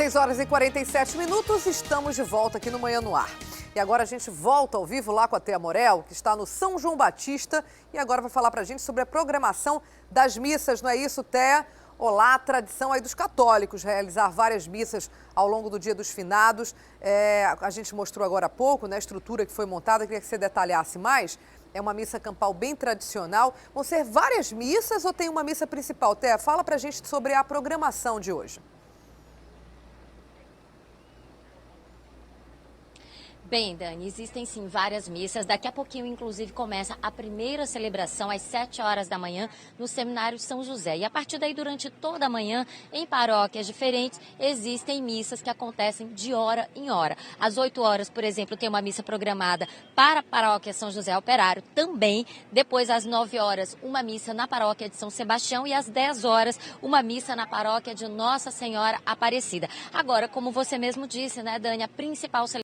6 horas e 47 minutos, estamos de volta aqui no Manhã no Ar. E agora a gente volta ao vivo lá com a Thea Morel, que está no São João Batista, e agora vai falar pra gente sobre a programação das missas, não é isso, Thea? Olá, a tradição aí dos católicos, realizar várias missas ao longo do Dia dos Finados. A gente mostrou agora há pouco, né, a estrutura que foi montada, queria que você detalhasse mais. É uma missa campal bem tradicional. Vão ser várias missas ou tem uma missa principal? Thea, fala pra gente sobre a programação de hoje. Bem, Dani, existem sim várias missas. Daqui a pouquinho, inclusive, começa a primeira celebração às 7 horas da manhã no Seminário São José. E a partir daí, durante toda a manhã, em paróquias diferentes, existem missas que acontecem de hora em hora. Às 8 horas, por exemplo, tem uma missa programada para a paróquia São José Operário também. Depois, às 9 horas, uma missa na paróquia de São Sebastião e às 10 horas, uma missa na paróquia de Nossa Senhora Aparecida. Agora, como você mesmo disse, né, Dani, a principal celebração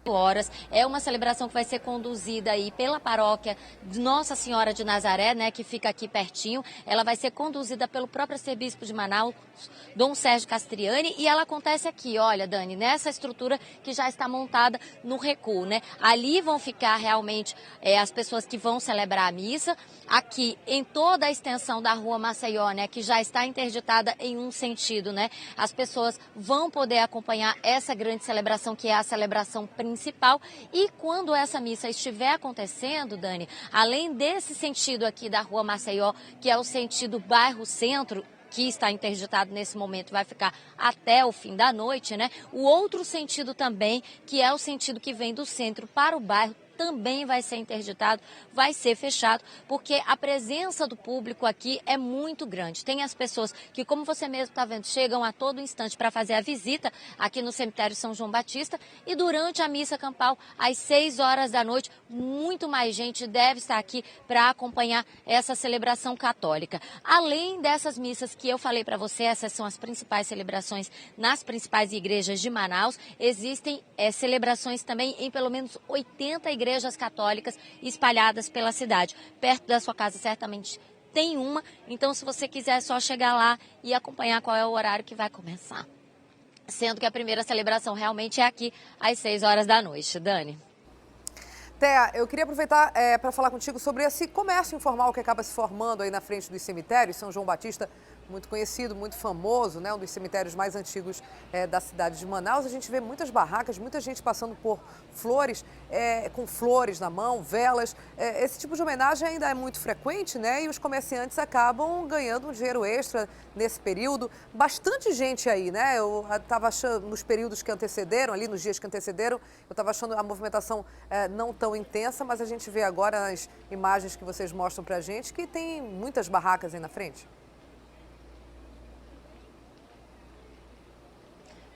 horas. É uma celebração que vai ser conduzida aí pela paróquia de Nossa Senhora de Nazaré, né, que fica aqui pertinho. Ela vai ser conduzida pelo próprio arcebispo de Manaus, Dom Sérgio Castriani, e ela acontece aqui, olha, Dani, nessa estrutura que já está montada no recuo, né? Ali vão ficar realmente as pessoas que vão celebrar a missa. Aqui, em toda a extensão da Rua Maceió, né, que já está interditada em um sentido, né? As pessoas vão poder acompanhar essa grande celebração, que é a celebração principal. E quando essa missa estiver acontecendo, Dani, além desse sentido aqui da Rua Maceió, que é o sentido bairro-centro, que está interditado nesse momento, vai ficar até o fim da noite, né? O outro sentido também, que é o sentido que vem do centro para o bairro, também vai ser interditado, vai ser fechado, porque a presença do público aqui é muito grande. Tem as pessoas que, como você mesmo está vendo, chegam a todo instante para fazer a visita aqui no cemitério São João Batista, e durante a missa campal, às 6 horas da noite, muito mais gente deve estar aqui para acompanhar essa celebração católica. Além dessas missas que eu falei para você, essas são as principais celebrações nas principais igrejas de Manaus, existem celebrações também em pelo menos 80 igrejas católicas espalhadas pela cidade. Perto da sua casa certamente tem uma, então se você quiser é só chegar lá e acompanhar qual é o horário que vai começar. Sendo que a primeira celebração realmente é aqui às 6 horas da noite. Dani. Thea, eu queria aproveitar para falar contigo sobre esse comércio informal que acaba se formando aí na frente dos cemitérios. São João Batista, muito conhecido, muito famoso, né? Um dos cemitérios mais antigos da cidade de Manaus. A gente vê muitas barracas, muita gente passando por flores, com flores na mão, velas. Esse tipo de homenagem ainda é muito frequente, né? E os comerciantes acabam ganhando um dinheiro extra nesse período. Bastante gente aí, né? Eu estava achando, nos períodos que antecederam, ali nos dias que antecederam, eu estava achando a movimentação não tão intensa, mas a gente vê agora nas imagens que vocês mostram pra gente que tem muitas barracas aí na frente.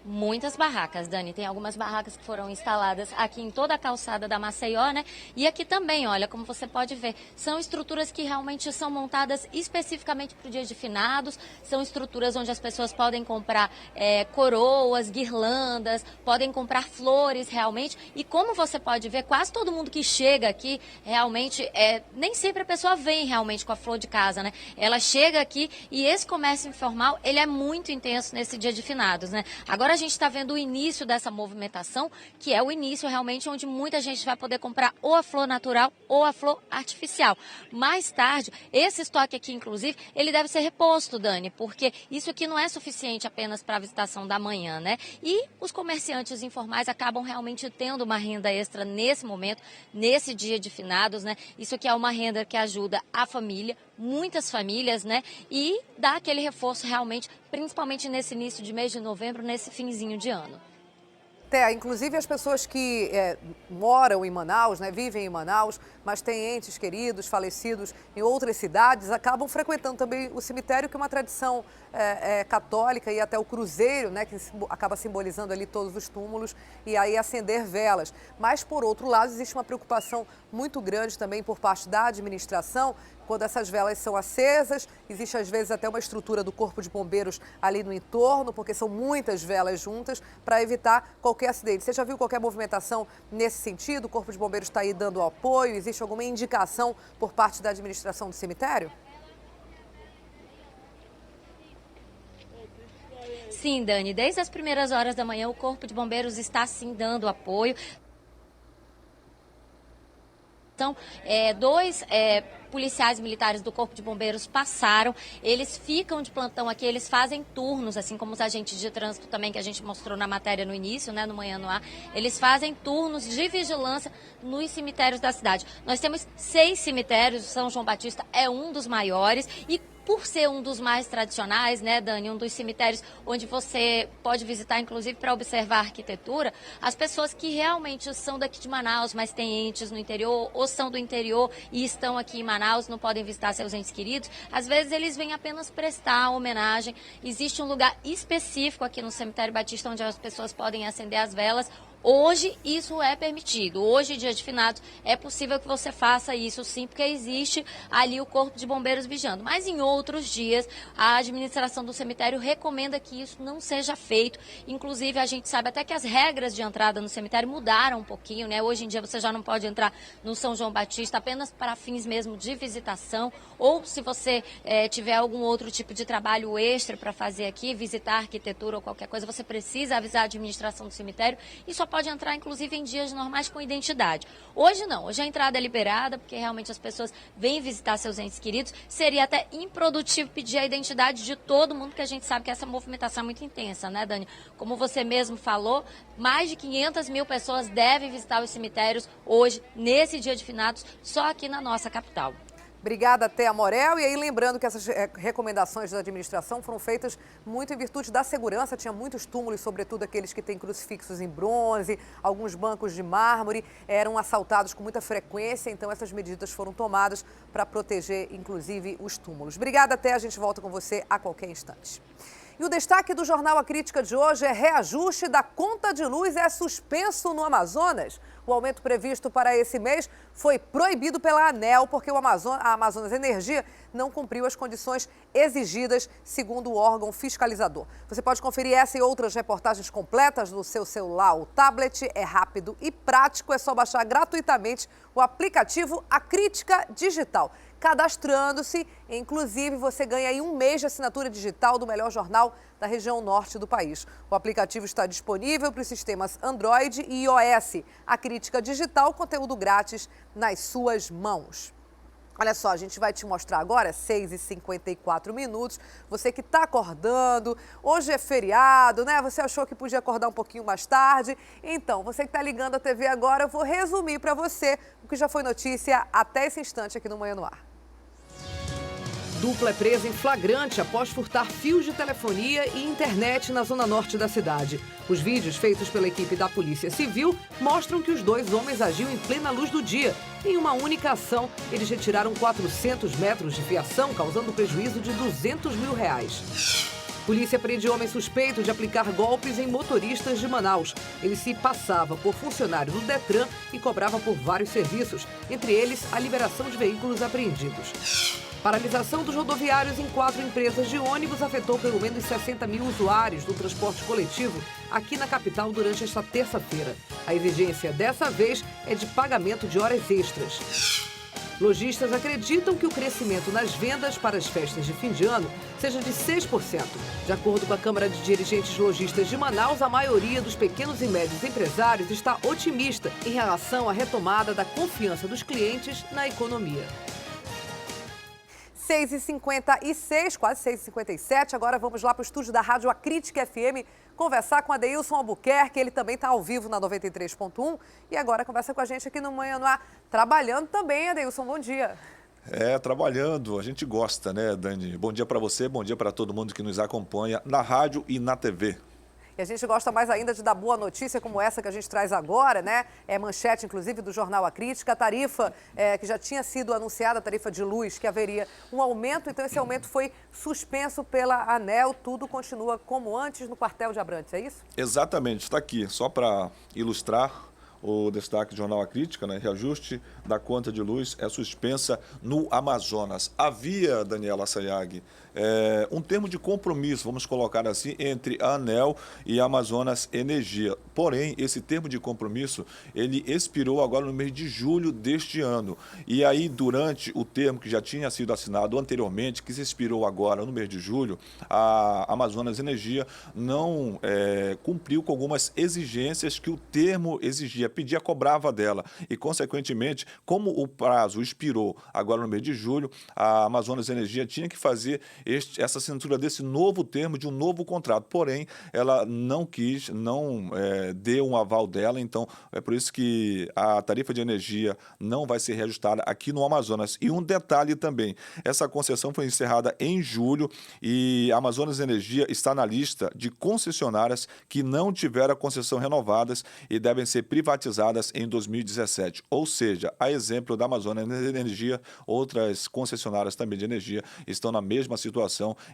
Muitas barracas, Dani. Tem algumas barracas que foram instaladas aqui em toda a calçada da Maceió, né? E aqui também, olha, como você pode ver, são estruturas que realmente são montadas especificamente para o dia de finados, são estruturas onde as pessoas podem comprar coroas, guirlandas, podem comprar flores realmente. E como você pode ver, quase todo mundo que chega aqui, realmente, nem sempre a pessoa vem realmente com a flor de casa, né? Ela chega aqui e esse comércio informal, ele é muito intenso nesse dia de finados, né? Agora a gente está vendo o início dessa movimentação, que é o início realmente onde muita gente vai poder comprar ou a flor natural ou a flor artificial. Mais tarde, esse estoque aqui, inclusive, ele deve ser reposto, Dani, porque isso aqui não é suficiente apenas para a visitação da manhã, né? E os comerciantes informais acabam realmente tendo uma renda extra nesse momento, nesse dia de finados, né? Isso aqui é uma renda que ajuda a família, muitas famílias, né? E dá aquele reforço realmente, principalmente nesse início de mês de novembro, nesse finzinho de ano. Thea, inclusive as pessoas que moram em Manaus, né, vivem em Manaus, mas têm entes queridos, falecidos em outras cidades, acabam frequentando também o cemitério, que é uma tradição católica, e até o cruzeiro, né, que acaba simbolizando ali todos os túmulos, e aí acender velas. Mas, por outro lado, existe uma preocupação muito grande também por parte da administração. Quando essas velas são acesas, existe às vezes até uma estrutura do Corpo de Bombeiros ali no entorno, porque são muitas velas juntas, para evitar qualquer acidente. Você já viu qualquer movimentação nesse sentido? O Corpo de Bombeiros está aí dando apoio? Existe alguma indicação por parte da administração do cemitério? Sim, Dani, desde as primeiras horas da manhã o Corpo de Bombeiros está sim dando apoio. Então, dois policiais militares do Corpo de Bombeiros passaram, eles ficam de plantão aqui, eles fazem turnos, assim como os agentes de trânsito também, que a gente mostrou na matéria no início, né, no Manhã no Ar, eles fazem turnos de vigilância nos cemitérios da cidade. Nós temos 6 cemitérios, São João Batista é um dos maiores e por ser um dos mais tradicionais, né, Dani, um dos cemitérios onde você pode visitar, inclusive, para observar a arquitetura, as pessoas que realmente são daqui de Manaus, mas têm entes no interior, ou são do interior e estão aqui em Manaus, não podem visitar seus entes queridos, às vezes eles vêm apenas prestar homenagem. Existe um lugar específico aqui no Cemitério Batista onde as pessoas podem acender as velas. Hoje isso é permitido, hoje, dia de finados, é possível que você faça isso sim, porque existe ali o Corpo de Bombeiros vigiando. Mas em outros dias, a administração do cemitério recomenda que isso não seja feito. Inclusive, a gente sabe até que as regras de entrada no cemitério mudaram um pouquinho, né? Hoje em dia você já não pode entrar no São João Batista apenas para fins mesmo de visitação, ou se você tiver algum outro tipo de trabalho extra para fazer aqui, visitar arquitetura ou qualquer coisa, você precisa avisar a administração do cemitério e só pode entrar, inclusive, em dias normais com identidade. Hoje não, hoje a entrada é liberada, porque realmente as pessoas vêm visitar seus entes queridos. Seria até improdutivo pedir a identidade de todo mundo, porque a gente sabe que essa movimentação é muito intensa, né, Dani? Como você mesmo falou, mais de 500 mil pessoas devem visitar os cemitérios hoje, nesse dia de finados, só aqui na nossa capital. Obrigada, Thea Morel. E aí, lembrando que essas recomendações da administração foram feitas muito em virtude da segurança. Tinha muitos túmulos, sobretudo aqueles que têm crucifixos em bronze, alguns bancos de mármore, eram assaltados com muita frequência. Então, essas medidas foram tomadas para proteger, inclusive, os túmulos. Obrigada, Thea. A gente volta com você a qualquer instante. E o destaque do Jornal A Crítica de hoje é: reajuste da conta de luz é suspenso no Amazonas. O aumento previsto para esse mês foi proibido pela ANEEL porque a Amazonas Energia não cumpriu as condições exigidas, segundo o órgão fiscalizador. Você pode conferir essa e outras reportagens completas no seu celular ou tablet. É rápido e prático, é só baixar gratuitamente o aplicativo A Crítica Digital. Cadastrando-se, inclusive, você ganha aí um mês de assinatura digital do melhor jornal da região norte do país. O aplicativo está disponível para os sistemas Android e iOS. A Crítica Digital, conteúdo grátis nas suas mãos. Olha só, a gente vai te mostrar agora, 6h54. Você que está acordando, hoje é feriado, né? Você achou que podia acordar um pouquinho mais tarde? Então, você que está ligando a TV agora, eu vou resumir para você o que já foi notícia até esse instante aqui no Manhã no Ar. Dupla é presa em flagrante após furtar fios de telefonia e internet na zona norte da cidade. Os vídeos feitos pela equipe da Polícia Civil mostram que os dois homens agiam em plena luz do dia. Em uma única ação, eles retiraram 400 metros de fiação, causando prejuízo de R$200 mil. Polícia prende homem suspeito de aplicar golpes em motoristas de Manaus. Ele se passava por funcionário do Detran e cobrava por vários serviços, entre eles a liberação de veículos apreendidos. Paralisação dos rodoviários em 4 empresas de ônibus afetou pelo menos 60 mil usuários do transporte coletivo aqui na capital durante esta terça-feira. A exigência dessa vez é de pagamento de horas extras. Lojistas acreditam que o crescimento nas vendas para as festas de fim de ano seja de 6%. De acordo com a Câmara de Dirigentes Lojistas de Manaus, a maioria dos pequenos e médios empresários está otimista em relação à retomada da confiança dos clientes na economia. 6h56, quase 6h57. Agora vamos lá para o estúdio da Rádio A Crítica FM conversar com Adeilson Albuquerque. Ele também está ao vivo na 93.1 e agora conversa com a gente aqui no Manhã no Ar, trabalhando também. Adeilson, bom dia. Trabalhando, a gente gosta, né, Dani? Bom dia para você, bom dia para todo mundo que nos acompanha na rádio e na TV. E a gente gosta mais ainda de dar boa notícia como essa que a gente traz agora, né? É manchete, inclusive, do Jornal A Crítica. A tarifa que já tinha sido anunciada, a tarifa de luz, que haveria um aumento. Então, esse aumento foi suspenso pela ANEEL. Tudo continua como antes no quartel de Abrantes, é isso? Exatamente, está aqui. Só para ilustrar, o destaque do jornal A Crítica, né? Reajuste da conta de luz é suspensa no Amazonas. Havia, Daniela Sayag, um termo de compromisso, vamos colocar assim, entre a ANEEL e a Amazonas Energia. Porém, esse termo de compromisso, ele expirou agora no mês de julho deste ano. E aí, durante o termo que já tinha sido assinado anteriormente, que se expirou agora no mês de julho, a Amazonas Energia não cumpriu com algumas exigências que o termo exigia, pedia, cobrava dela. E, consequentemente, como o prazo expirou agora no mês de julho, a Amazonas Energia tinha que fazer essa assinatura desse novo termo, de um novo contrato. Porém, ela não quis, não deu um aval dela, então é por isso que a tarifa de energia não vai ser reajustada aqui no Amazonas. E um detalhe também, essa concessão foi encerrada em julho e a Amazonas Energia está na lista de concessionárias que não tiveram a concessão renovadas e devem ser privatizadas em 2017. Ou seja, a exemplo da Amazonas Energia, outras concessionárias também de energia estão na mesma situação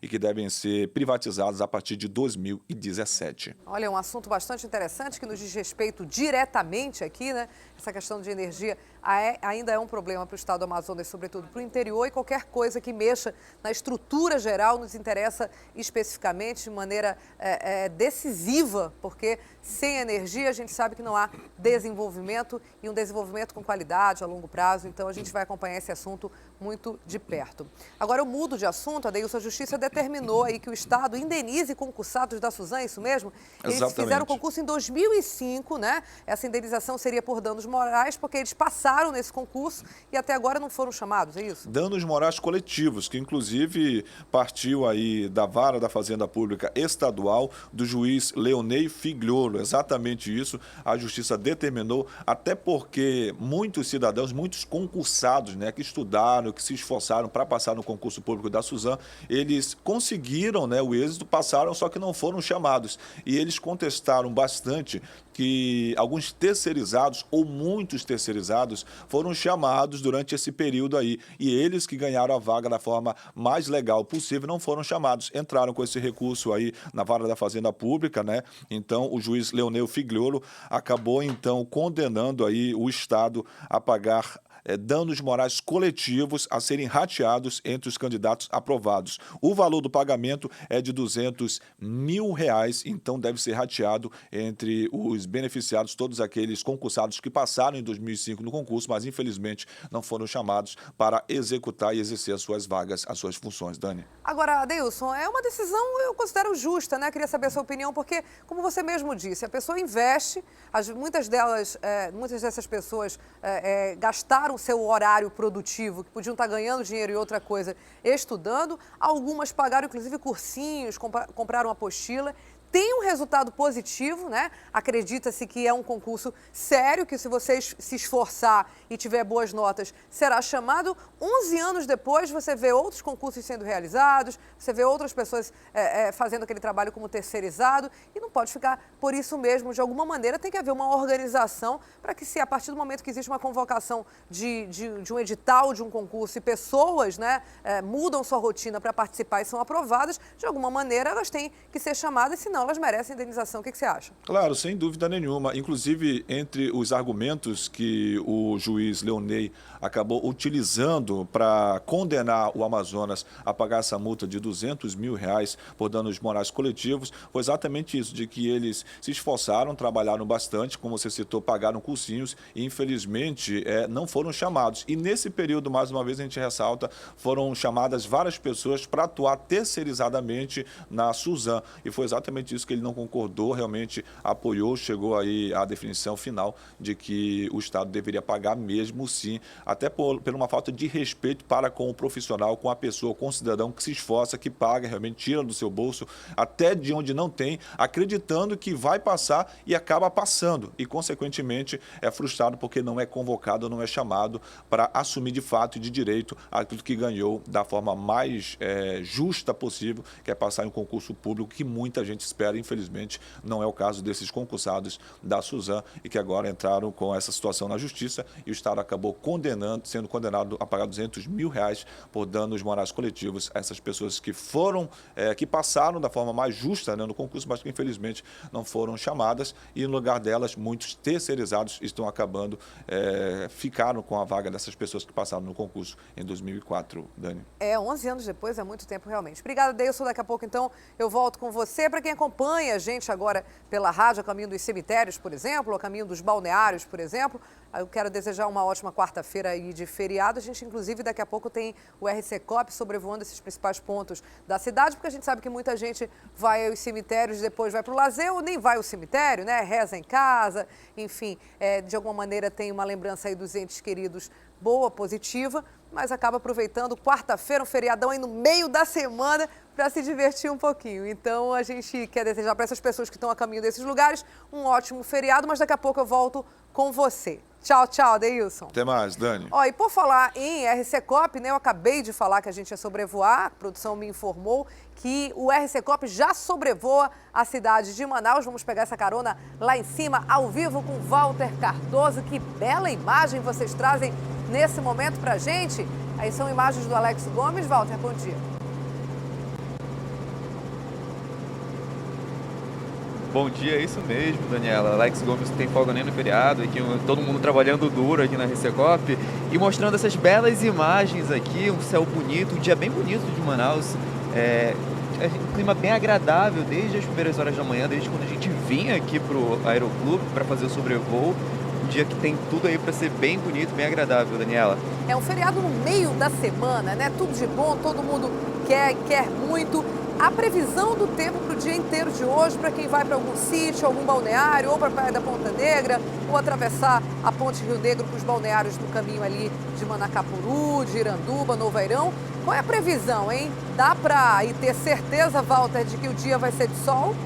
e que devem ser privatizadas a partir de 2017. Olha, um assunto bastante interessante que nos diz respeito diretamente aqui, né? Essa questão de energia ainda é um problema para o estado do Amazonas, sobretudo para o interior, e qualquer coisa que mexa na estrutura geral nos interessa especificamente de maneira decisiva, porque sem energia a gente sabe que não há desenvolvimento e um desenvolvimento com qualidade a longo prazo, então a gente vai acompanhar esse assunto muito de perto. Agora eu mudo de assunto, Adeilson, a Justiça determinou aí que o Estado indenize concursados da Suzan, é isso mesmo? Eles Exatamente. fizeram o concurso em 2005, né? Essa indenização seria por danos morais, porque eles passaram nesse concurso e até agora não foram chamados, é isso? Danos morais coletivos, que inclusive partiu aí da Vara da Fazenda Pública Estadual, do juiz Leonei Figliolo, exatamente isso, a Justiça determinou, até porque muitos cidadãos, muitos concursados, né, que estudaram, que se esforçaram para passar no concurso público da Suzan, eles conseguiram, né, o êxito, passaram, só que não foram chamados. E eles contestaram bastante que alguns terceirizados ou muitos terceirizados foram chamados durante esse período aí. E eles que ganharam a vaga da forma mais legal possível não foram chamados. Entraram com esse recurso aí na Vara da Fazenda Pública, né? Então, o juiz Leonel Figliolo acabou, então, condenando aí o Estado a pagar danos morais coletivos a serem rateados entre os candidatos aprovados. O valor do pagamento é de R$200 mil, então deve ser rateado entre os beneficiados, todos aqueles concursados que passaram em 2005 no concurso, mas infelizmente não foram chamados para executar e exercer as suas vagas, as suas funções. Dani. Agora, Adeilson, é uma decisão, eu considero justa, né? Queria saber a sua opinião, porque, como você mesmo disse, a pessoa investe, muitas dessas pessoas gastaram seu horário produtivo, que podiam estar ganhando dinheiro e outra coisa, estudando. Algumas pagaram, inclusive, cursinhos, compraram apostila. Tem um resultado positivo, né? Acredita-se que é um concurso sério, que se você se esforçar e tiver boas notas, será chamado. 11 anos depois, você vê outros concursos sendo realizados, você vê outras pessoas fazendo aquele trabalho como terceirizado, e não pode ficar por isso mesmo. De alguma maneira, tem que haver uma organização para que, se a partir do momento que existe uma convocação de um edital, de um concurso, e pessoas, né, mudam sua rotina para participar e são aprovadas, de alguma maneira elas têm que ser chamadas, senão elas merecem indenização. O que você acha? Claro, sem dúvida nenhuma. Inclusive, entre os argumentos que o juiz Leonei acabou utilizando para condenar o Amazonas a pagar essa multa de R$200 mil por danos morais coletivos, foi exatamente isso, de que eles se esforçaram, trabalharam bastante, como você citou, pagaram cursinhos e, infelizmente, não foram chamados. E nesse período, mais uma vez, a gente ressalta, foram chamadas várias pessoas para atuar terceirizadamente na Suzan. E foi exatamente isso que ele não concordou, realmente apoiou, chegou aí à definição final de que o Estado deveria pagar mesmo sim, até por uma falta de respeito para com o profissional, com a pessoa, com o cidadão que se esforça, que paga, realmente tira do seu bolso, até de onde não tem, acreditando que vai passar e acaba passando. E, consequentemente, é frustrado porque não é convocado, não é chamado para assumir de fato e de direito aquilo que ganhou da forma mais justa possível, que é passar em um concurso público que muita gente espera espera, infelizmente, não é o caso desses concursados da Suzano e que agora entraram com essa situação na justiça e o Estado acabou sendo condenado a pagar R$200 mil por danos morais coletivos a essas pessoas que que passaram da forma mais justa, né, no concurso, mas que infelizmente não foram chamadas e no lugar delas muitos terceirizados estão acabando, ficaram com a vaga dessas pessoas que passaram no concurso em 2004, Dani. 11 anos depois é muito tempo realmente. Obrigada, Deilson. Daqui a pouco, então, eu volto com você. Para quem acompanha a gente agora pela rádio, a caminho dos cemitérios, por exemplo, a caminho dos balneários, por exemplo, eu quero desejar uma ótima quarta-feira aí de feriado. A gente, inclusive, daqui a pouco tem o RC Cop sobrevoando esses principais pontos da cidade, porque a gente sabe que muita gente vai aos cemitérios, depois vai para o lazer ou nem vai ao cemitério, né? Reza em casa, enfim, de alguma maneira tem uma lembrança aí dos entes queridos boa, positiva, mas acaba aproveitando quarta-feira, um feriadão aí no meio da semana para se divertir um pouquinho. Então, a gente quer desejar para essas pessoas que estão a caminho desses lugares um ótimo feriado, mas daqui a pouco eu volto com você. Tchau, tchau, Deilson. Até mais, Dani. E por falar em RC Cop, né, eu acabei de falar que a gente ia sobrevoar, a produção me informou que o RC Cop já sobrevoa a cidade de Manaus. Vamos pegar essa carona lá em cima, ao vivo com Walter Cardoso. Que bela imagem vocês trazem nesse momento pra gente. Aí são imagens do Alex Gomes. Walter, bom dia. Bom dia, é isso mesmo, Daniela. Alex Gomes tem folga nem no feriado, aqui todo mundo trabalhando duro aqui na RC Cop e mostrando essas belas imagens aqui, um céu bonito, um dia bem bonito de Manaus, um clima bem agradável desde as primeiras horas da manhã, desde quando a gente vinha aqui pro Aeroclube para fazer o sobrevoo. Um dia que tem tudo aí para ser bem bonito, bem agradável, Daniela. É um feriado no meio da semana, né? Tudo de bom, todo mundo quer muito. A previsão do tempo para o dia inteiro de hoje, para quem vai para algum sítio, algum balneário, ou para a Praia da Ponta Negra, ou atravessar a Ponte Rio Negro para os balneários do caminho ali de Manacapuru, de Iranduba, Novo Airão. Qual é a previsão, hein? Dá para ter certeza, Walter, de que o dia vai ser de sol?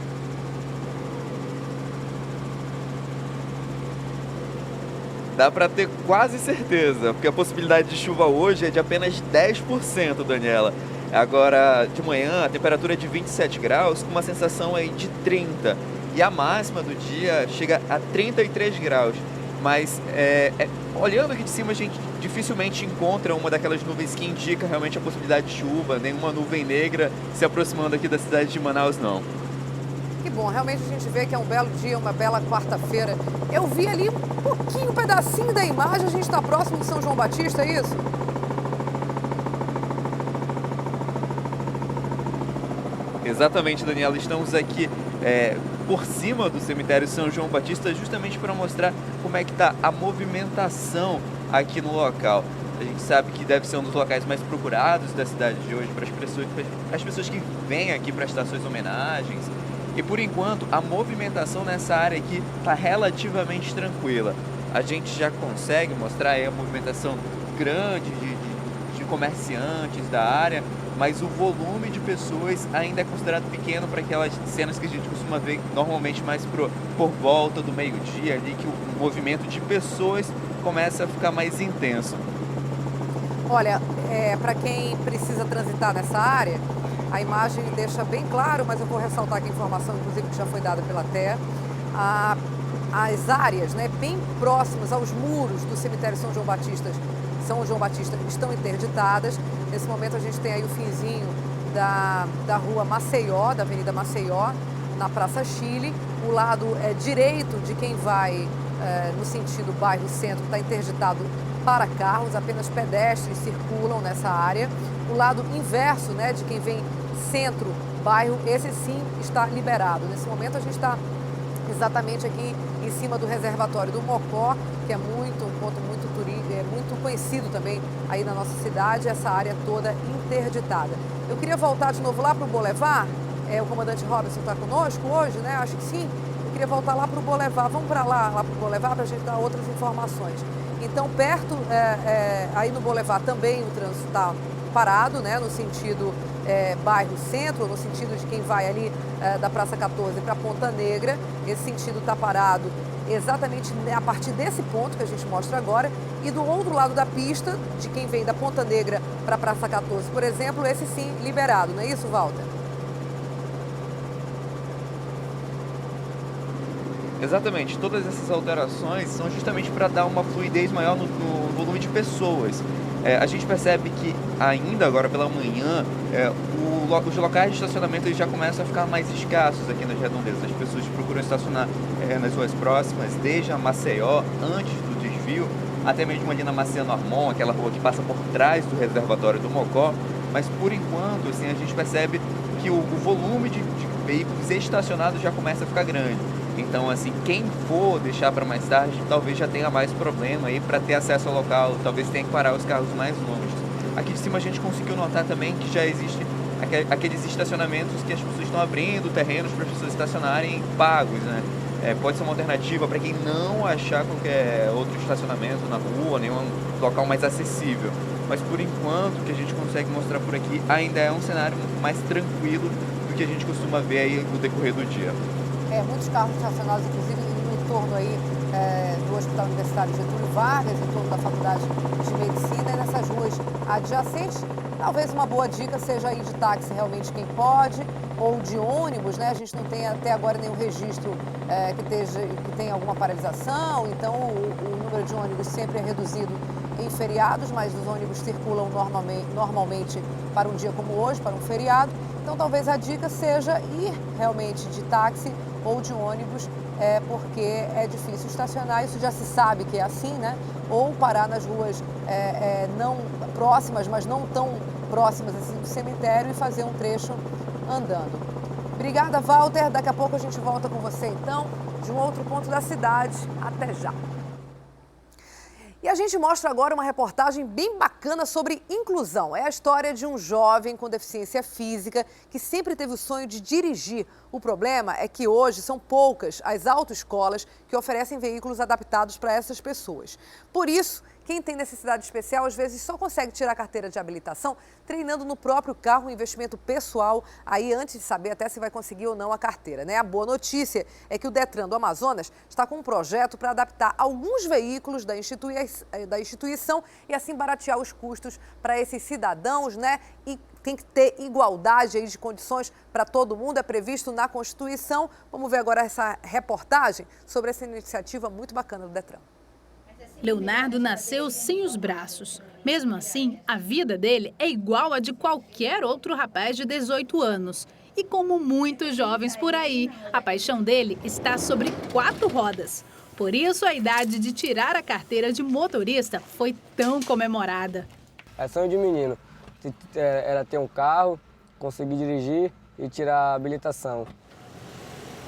Dá para ter quase certeza, porque a possibilidade de chuva hoje é de apenas 10%, Daniela. Agora, de manhã, a temperatura é de 27 graus, com uma sensação aí de 30. E a máxima do dia chega a 33 graus. Mas, olhando aqui de cima, a gente dificilmente encontra uma daquelas nuvens que indica realmente a possibilidade de chuva, nenhuma nuvem negra se aproximando aqui da cidade de Manaus, não. Que bom, realmente a gente vê que é um belo dia, uma bela quarta-feira. Eu vi ali um pedacinho da imagem, a gente está próximo de São João Batista, é isso? Exatamente, Daniela. Estamos aqui por cima do cemitério São João Batista justamente para mostrar como é que está a movimentação aqui no local. A gente sabe que deve ser um dos locais mais procurados da cidade de hoje para as pessoas que vêm aqui prestar suas homenagens. E por enquanto a movimentação nessa área aqui está relativamente tranquila. A gente já consegue mostrar aí a movimentação grande de comerciantes da área, mas o volume de pessoas ainda é considerado pequeno para aquelas cenas que a gente costuma ver normalmente mais por volta do meio-dia, ali que o movimento de pessoas começa a ficar mais intenso. Olha, para quem precisa transitar nessa área, a imagem deixa bem claro, mas eu vou ressaltar aqui a informação, inclusive, que já foi dada pela TE. As áreas, né, bem próximas aos muros do cemitério São João Batista estão interditadas. Nesse momento a gente tem aí o finzinho da rua Maceió, da Avenida Maceió, na Praça Chile. O lado direito de quem vai no sentido bairro centro está interditado para carros, apenas pedestres circulam nessa área. O lado inverso, né, de quem vem centro, bairro, esse sim está liberado. Nesse momento a gente está exatamente aqui em cima do reservatório do Mocó, que é um ponto muito muito conhecido também aí na nossa cidade, essa área toda interditada. Eu queria voltar de novo lá para o Boulevard. O comandante Robson está conosco hoje, né? Acho que sim. Eu queria voltar lá para o Boulevard. Vamos para lá para o Boulevard para a gente dar outras informações. Então, perto, aí no Boulevard também o trânsito está parado, né? No sentido bairro centro, no sentido de quem vai ali da Praça 14 para Ponta Negra. Esse sentido está parado exatamente a partir desse ponto que a gente mostra agora. E do outro lado da pista, de quem vem da Ponta Negra para a Praça 14, por exemplo, esse sim liberado, não é isso, Walter? Exatamente, todas essas alterações são justamente para dar uma fluidez maior no volume de pessoas. A gente percebe que ainda agora pela manhã, os locais de estacionamento eles já começam a ficar mais escassos aqui nas redondezas. As pessoas procuram estacionar nas ruas próximas, desde a Maceió, antes do desvio, até mesmo ali na Marciano Armon, aquela rua que passa por trás do reservatório do Mocó. Mas por enquanto, assim, a gente percebe que o volume de veículos estacionados já começa a ficar grande. Então, assim, quem for deixar para mais tarde, talvez já tenha mais problema aí para ter acesso ao local, talvez tenha que parar os carros mais longe. Aqui de cima a gente conseguiu notar também que já existe aqueles estacionamentos que as pessoas estão abrindo terrenos para as pessoas estacionarem pagos, né? Pode ser uma alternativa para quem não achar qualquer outro estacionamento na rua, nenhum local mais acessível. Mas por enquanto, o que a gente consegue mostrar por aqui ainda é um cenário mais tranquilo do que a gente costuma ver aí no decorrer do dia. Muitos carros estacionados, inclusive, no entorno aí do Hospital Universitário Getúlio Vargas, em torno da Faculdade de Medicina e nessas ruas adjacentes. Talvez uma boa dica seja ir de táxi realmente quem pode, ou de ônibus, né? A gente não tem até agora nenhum registro que tenha alguma paralisação, então o número de ônibus sempre é reduzido em feriados, mas os ônibus circulam normalmente para um dia como hoje, para um feriado. Então talvez a dica seja ir realmente de táxi ou de ônibus, porque é difícil estacionar, isso já se sabe que é assim, né? Ou parar nas ruas não próximas, mas não tão próximas assim do cemitério e fazer um trecho andando. Obrigada, Walter. Daqui a pouco a gente volta com você, então, de um outro ponto da cidade. Até já. E a gente mostra agora uma reportagem bem bacana sobre inclusão. É a história de um jovem com deficiência física que sempre teve o sonho de dirigir. O problema é que hoje são poucas as autoescolas que oferecem veículos adaptados para essas pessoas. Por isso, quem tem necessidade especial, às vezes, só consegue tirar a carteira de habilitação treinando no próprio carro, um investimento pessoal, aí antes de saber até se vai conseguir ou não a carteira, né? A boa notícia é que o Detran do Amazonas está com um projeto para adaptar alguns veículos da instituição e assim baratear os custos para esses cidadãos, né? E tem que ter igualdade aí de condições para todo mundo, é previsto na Constituição. Vamos ver agora essa reportagem sobre essa iniciativa muito bacana do Detran. Leonardo nasceu sem os braços. Mesmo assim, a vida dele é igual a de qualquer outro rapaz de 18 anos. E como muitos jovens por aí, a paixão dele está sobre 4 rodas. Por isso, a idade de tirar a carteira de motorista foi tão comemorada. É sonho de menino. Era ter um carro, conseguir dirigir e tirar a habilitação.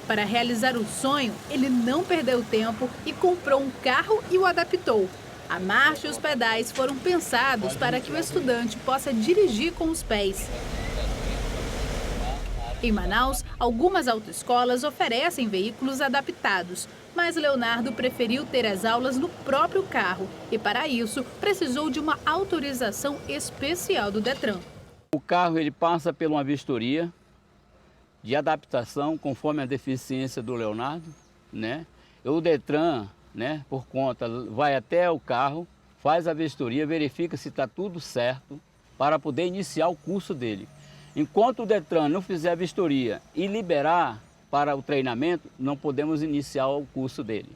Para realizar o sonho, ele não perdeu tempo e comprou um carro e o adaptou. A marcha e os pedais foram pensados para que o estudante possa dirigir com os pés. Em Manaus, algumas autoescolas oferecem veículos adaptados, mas Leonardo preferiu ter as aulas no próprio carro e, para isso, precisou de uma autorização especial do Detran. O carro ele passa por uma vistoria de adaptação conforme a deficiência do Leonardo, né? O Detran, né, por conta, vai até o carro, faz a vistoria, verifica se está tudo certo para poder iniciar o curso dele. Enquanto o Detran não fizer a vistoria e liberar para o treinamento, não podemos iniciar o curso dele.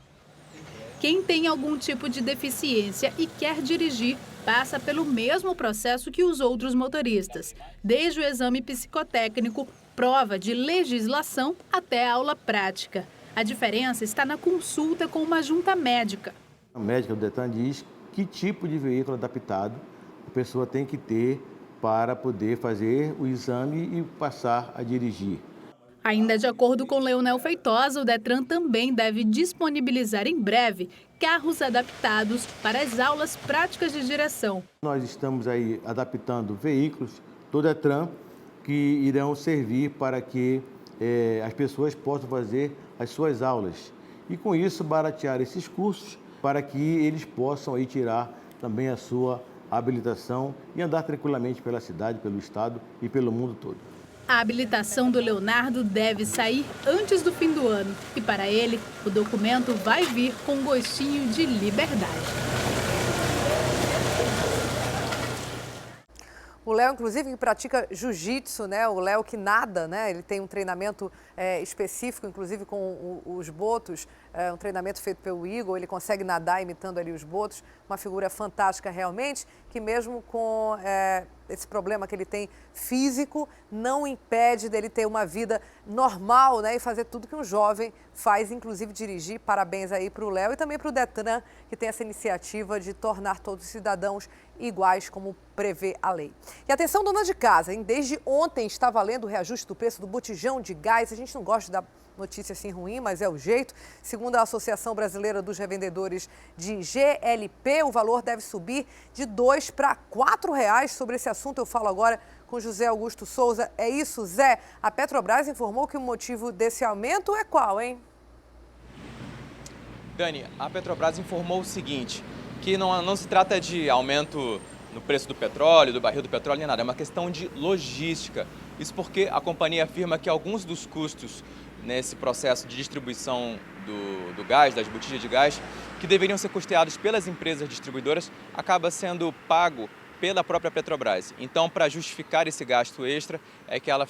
Quem tem algum tipo de deficiência e quer dirigir, passa pelo mesmo processo que os outros motoristas, desde o exame psicotécnico, prova de legislação até a aula prática. A diferença está na consulta com uma junta médica. A médica do Detran diz que tipo de veículo adaptado a pessoa tem que ter para poder fazer o exame e passar a dirigir. Ainda de acordo com Leonel Feitosa, o Detran também deve disponibilizar em breve carros adaptados para as aulas práticas de direção. Nós estamos aí adaptando veículos do Detran que irão servir para que as pessoas possam fazer as suas aulas. E com isso baratear esses cursos para que eles possam aí tirar também a sua habilitação e andar tranquilamente pela cidade, pelo estado e pelo mundo todo. A habilitação do Leonardo deve sair antes do fim do ano e, para ele, o documento vai vir com um gostinho de liberdade. O Léo, inclusive, que pratica jiu-jitsu, né? O Léo que nada, né? Ele tem um treinamento específico, inclusive com os botos um treinamento feito pelo Igor, ele consegue nadar imitando ali os botos, uma figura fantástica realmente, que mesmo com esse problema que ele tem físico, não impede dele ter uma vida normal, né, e fazer tudo que um jovem faz, inclusive dirigir. Parabéns aí para o Léo e também para o Detran, que tem essa iniciativa de tornar todos os cidadãos iguais, como prevê a lei. E atenção, dona de casa, hein? Desde ontem está valendo o reajuste do preço do botijão de gás. A gente não gosta da notícia assim ruim, mas é o jeito. Segundo a Associação Brasileira dos Revendedores de GLP, o valor deve subir de R$ para R$ 4. Sobre esse assunto eu falo agora com José Augusto Souza. É isso, Zé? A Petrobras informou que o motivo desse aumento é qual, hein? Dani, a Petrobras informou o seguinte, que não se trata de aumento no preço do petróleo, do barril do petróleo, nem nada, é uma questão de logística. Isso porque a companhia afirma que alguns dos custos nesse processo de distribuição do gás, das botijas de gás, que deveriam ser custeados pelas empresas distribuidoras, acaba sendo pago pela própria Petrobras. Então, para justificar esse gasto extra, é que ela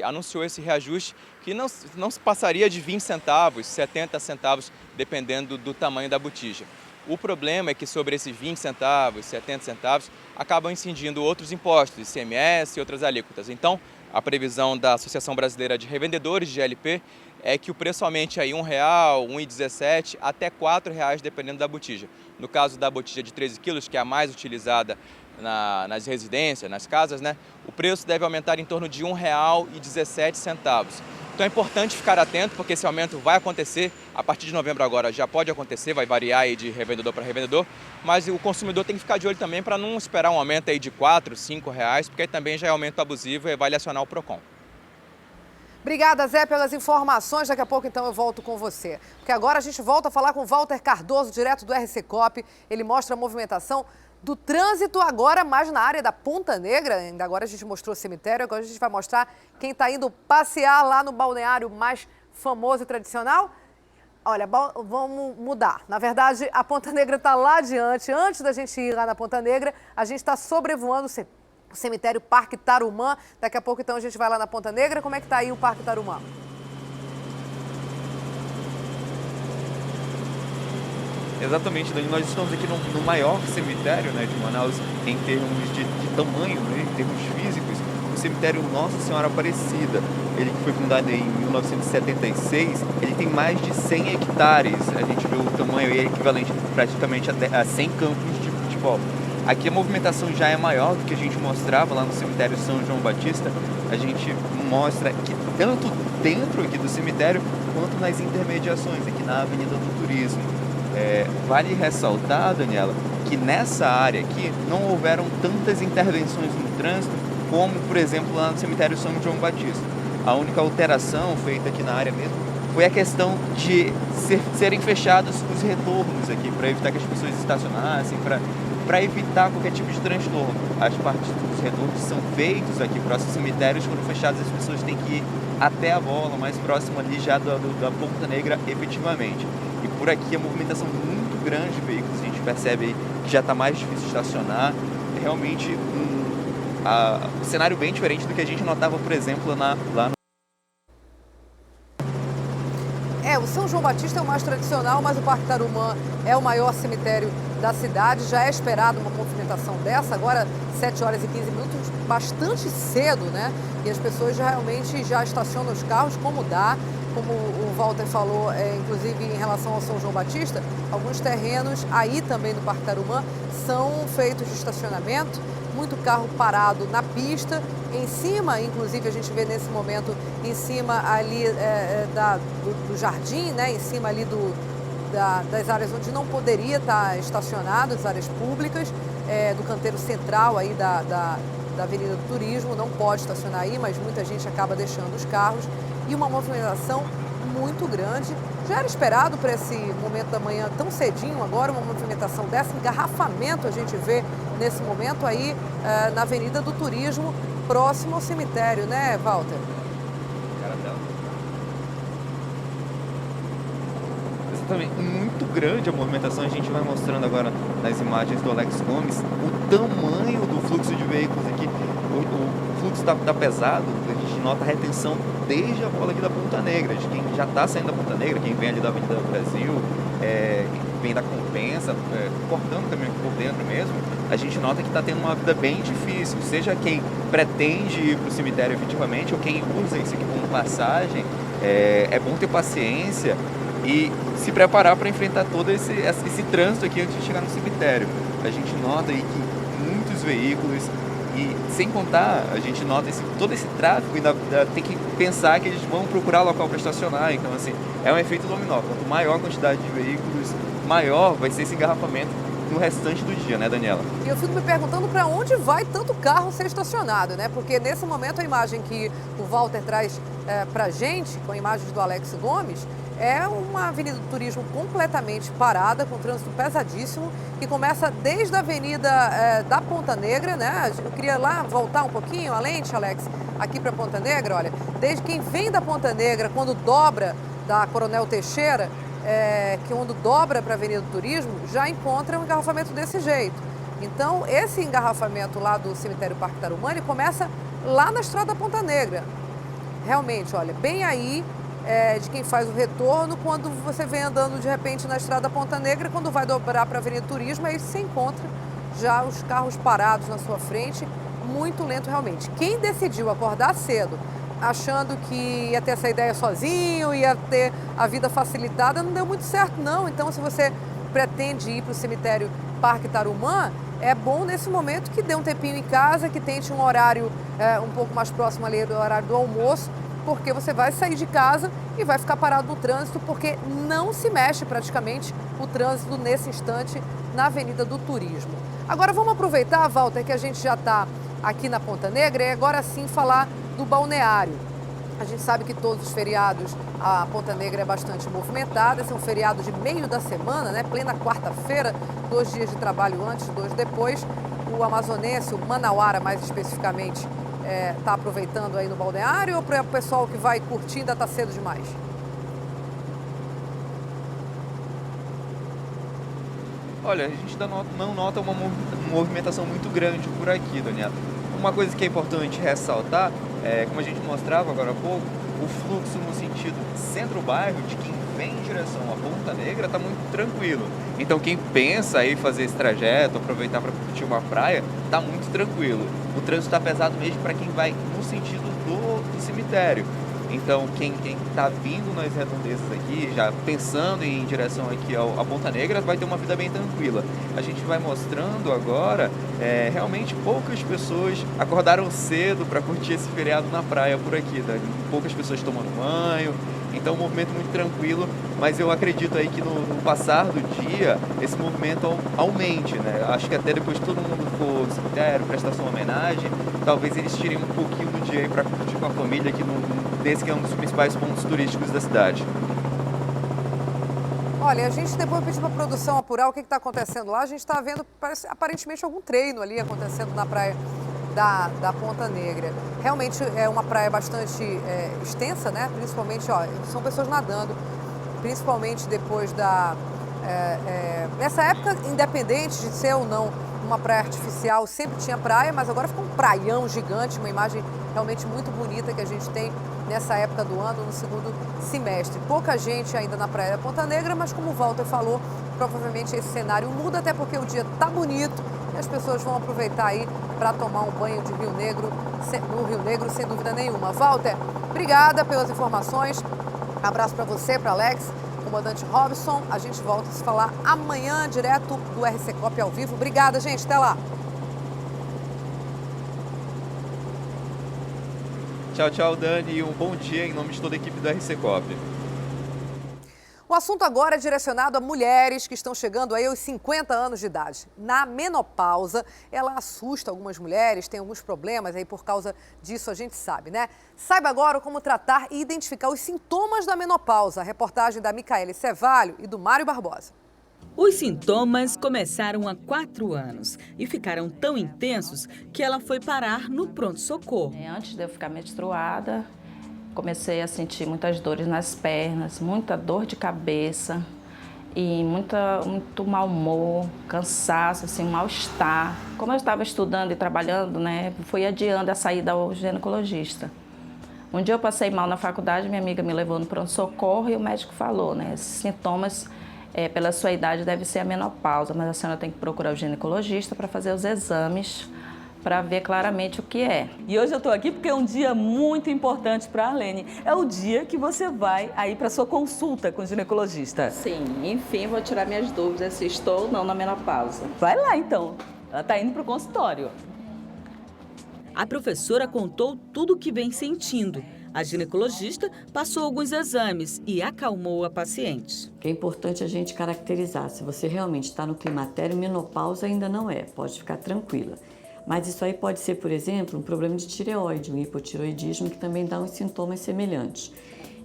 anunciou esse reajuste, que não se passaria de 20 centavos, 70 centavos, dependendo do tamanho da botija. O problema é que sobre esses 20 centavos, 70 centavos, acabam incidindo outros impostos, ICMS e outras alíquotas. Então, a previsão da Associação Brasileira de Revendedores de GLP é que o preço aumente aí R$ 1,00, R$ 1,17 até R$ 4,00, dependendo da botija. No caso da botija de 13 quilos, que é a mais utilizada nas residências, nas casas, né, o preço deve aumentar em torno de R$ 1,17. Então é importante ficar atento, porque esse aumento vai acontecer, a partir de novembro agora já pode acontecer, vai variar aí de revendedor para revendedor, mas o consumidor tem que ficar de olho também para não esperar um aumento aí de R$ 4, R$ 5, porque aí também já é aumento abusivo e vale acionar o PROCON. Obrigada, Zé, pelas informações. Daqui a pouco, então, eu volto com você. Porque agora a gente volta a falar com Walter Cardoso, direto do RC Coop. Ele mostra a movimentação do trânsito agora mais na área da Ponta Negra. Ainda agora a gente mostrou o cemitério, agora a gente vai mostrar quem está indo passear lá no balneário mais famoso e tradicional. Olha, vamos mudar. Na verdade, a Ponta Negra está lá adiante. Antes da gente ir lá na Ponta Negra, a gente está sobrevoando o cemitério Parque Tarumã. Daqui a pouco, então, a gente vai lá na Ponta Negra. Como é que está aí o Parque Tarumã? Exatamente, Dani. Nós estamos aqui no maior cemitério, né, de Manaus em termos de tamanho, né, em termos físicos. O cemitério Nossa Senhora Aparecida, ele que foi fundado em 1976, ele tem mais de 100 hectares. A gente vê o tamanho e é equivalente praticamente a 100 campos de futebol. Aqui a movimentação já é maior do que a gente mostrava lá no cemitério São João Batista. A gente mostra que tanto dentro aqui do cemitério quanto nas intermediações, aqui na Avenida do Turismo. Vale ressaltar, Daniela, que nessa área aqui não houveram tantas intervenções no trânsito como, por exemplo, lá no cemitério São João Batista. A única alteração feita aqui na área mesmo foi a questão de serem fechados os retornos aqui, para evitar que as pessoas estacionassem, para evitar qualquer tipo de transtorno. As partes dos retornos são feitos aqui próximos cemitérios, quando fechados as pessoas têm que ir até a bola, mais próximo ali já da Ponta Negra efetivamente. E por aqui a movimentação muito grande de veículos, a gente percebe aí que já está mais difícil de estacionar. É realmente um cenário bem diferente do que a gente notava, por exemplo, lá no... O São João Batista é o mais tradicional, mas o Parque Tarumã é o maior cemitério da cidade. Já é esperado uma movimentação dessa, agora 7 horas e 15 minutos, bastante cedo, né? E as pessoas realmente já estacionam os carros como dá. Como o Walter falou, inclusive em relação ao São João Batista, alguns terrenos aí também no Parque Tarumã são feitos de estacionamento, muito carro parado na pista, em cima, inclusive a gente vê nesse momento, em cima ali do jardim, né, em cima ali das áreas onde não poderia estar estacionado, as áreas públicas, do canteiro central aí da Avenida do Turismo, não pode estacionar aí, mas muita gente acaba deixando os carros. E uma movimentação muito grande. Já era esperado para esse momento da manhã tão cedinho, agora uma movimentação dessa, engarrafamento a gente vê nesse momento aí na Avenida do Turismo, próximo ao cemitério, né, Walter? Exatamente, muito grande a movimentação, a gente vai mostrando agora nas imagens do Alex Gomes o tamanho do fluxo de veículos aqui. O fluxo está pesado, a gente nota a retenção desde a bola aqui da Ponta Negra, de quem já está saindo da Ponta Negra, quem vem ali da Avenida Brasil, vem da Compensa, cortando o caminho aqui por dentro mesmo, a gente nota que está tendo uma vida bem difícil, seja quem pretende ir para o cemitério efetivamente ou quem usa isso aqui como passagem. É bom ter paciência e se preparar para enfrentar todo esse trânsito aqui antes de chegar no cemitério. A gente nota aí que muitos veículos, e sem contar, a gente nota todo esse tráfego, ainda tem que pensar que eles vão procurar local para estacionar. Então, assim, é um efeito dominó. Quanto maior a quantidade de veículos, maior vai ser esse engarrafamento no restante do dia, né, Daniela? E eu fico me perguntando para onde vai tanto carro ser estacionado, né? Porque nesse momento a imagem que o Walter traz para a gente, com imagens do Alex Gomes, é uma avenida do turismo completamente parada, com trânsito pesadíssimo, que começa desde a avenida da Ponta Negra, né? Eu queria lá voltar um pouquinho, a lente, Alex, aqui para Ponta Negra, olha, desde quem vem da Ponta Negra, quando dobra da Coronel Teixeira, que quando dobra para a Avenida do Turismo, já encontra um engarrafamento desse jeito. Então, esse engarrafamento lá do cemitério Parque Tarumã, ele começa lá na Estrada da Ponta Negra. Realmente, olha, bem aí de quem faz o retorno, quando você vem andando de repente na Estrada Ponta Negra, quando vai dobrar para a Avenida do Turismo, aí você encontra já os carros parados na sua frente, muito lento realmente. Quem decidiu acordar cedo, achando que ia ter essa ideia sozinho, ia ter a vida facilitada, não deu muito certo não. Então, se você pretende ir para o cemitério Parque Tarumã, é bom nesse momento que dê um tempinho em casa, que tente um horário um pouco mais próximo ali do horário do almoço, porque você vai sair de casa e vai ficar parado no trânsito, porque não se mexe praticamente o trânsito nesse instante na Avenida do Turismo. Agora vamos aproveitar, Walter, que a gente já está aqui na Ponta Negra e agora sim falar do balneário. A gente sabe que todos os feriados a Ponta Negra é bastante movimentada, são feriados de meio da semana, né? Plena quarta-feira, 2 dias de trabalho antes, 2 depois. O amazonense, o manauara mais especificamente, está aproveitando aí no balneário, ou para o pessoal que vai curtir ainda está cedo demais? Olha, a gente não nota uma movimentação muito grande por aqui, Daniela. Uma coisa que é importante ressaltar, como a gente mostrava agora há pouco, o fluxo no sentido centro-bairro, de quem vem em direção à Ponta Negra, está muito tranquilo. Então quem pensa em fazer esse trajeto, aproveitar para curtir uma praia, está muito tranquilo. O trânsito está pesado mesmo para quem vai no sentido do cemitério. Então quem está vindo nas redondezas aqui, já pensando em direção aqui à Ponta Negra, vai ter uma vida bem tranquila. A gente vai mostrando agora, realmente poucas pessoas acordaram cedo para curtir esse feriado na praia por aqui, né? Poucas pessoas tomando banho, então um movimento muito tranquilo, mas eu acredito aí que no passar do dia, esse movimento aumente, né? Acho que até depois que todo mundo for ao cemitério, prestar sua homenagem, talvez eles tirem um pouquinho do dia aí para curtir com a família aqui desse que é um dos principais pontos turísticos da cidade. Olha, a gente depois pediu para a produção apurar o que está acontecendo lá. A gente está vendo, aparentemente, algum treino ali acontecendo na praia da Ponta Negra. Realmente é uma praia bastante extensa, né? Principalmente, são pessoas nadando, principalmente depois nessa época, independente de ser ou não uma praia artificial, sempre tinha praia, mas agora ficou um praião gigante, uma imagem realmente muito bonita que a gente tem nessa época do ano, no segundo semestre. Pouca gente ainda na praia da Ponta Negra, mas como o Walter falou, provavelmente esse cenário muda, até porque o dia tá bonito e as pessoas vão aproveitar aí para tomar um banho de Rio Negro, no Rio Negro, sem dúvida nenhuma. Walter, obrigada pelas informações. Abraço para você, para Alex, comandante Robson. A gente volta a se falar amanhã, direto do RC Cop ao vivo. Obrigada, gente. Até lá. Tchau, tchau, Dani, e um bom dia em nome de toda a equipe do RC Cop. O assunto agora é direcionado a mulheres que estão chegando aí aos 50 anos de idade. Na menopausa, ela assusta algumas mulheres, tem alguns problemas aí por causa disso, a gente sabe, né? Saiba agora como tratar e identificar os sintomas da menopausa. A reportagem da Micaele Cevalho e do Mário Barbosa. Os sintomas começaram há 4 anos e ficaram tão intensos que ela foi parar no pronto-socorro. Antes de eu ficar menstruada, comecei a sentir muitas dores nas pernas, muita dor de cabeça e muito mau humor, cansaço, assim, mal-estar. Como eu estava estudando e trabalhando, né, fui adiando a saída ao ginecologista. Um dia eu passei mal na faculdade, minha amiga me levou no pronto-socorro e o médico falou, né, esses sintomas, pela sua idade, deve ser a menopausa, mas a senhora tem que procurar o ginecologista para fazer os exames, para ver claramente o que é. E hoje eu estou aqui porque é um dia muito importante para a Arlene. É o dia que você vai aí para sua consulta com o ginecologista. Sim, enfim, vou tirar minhas dúvidas se estou ou não na menopausa. Vai lá então, ela está indo para o consultório. A professora contou tudo o que vem sentindo. A ginecologista passou alguns exames e acalmou a paciente. É importante a gente caracterizar. Se você realmente está no climatério, menopausa ainda não é, pode ficar tranquila. Mas isso aí pode ser, por exemplo, um problema de tireoide, um hipotireoidismo, que também dá uns sintomas semelhantes.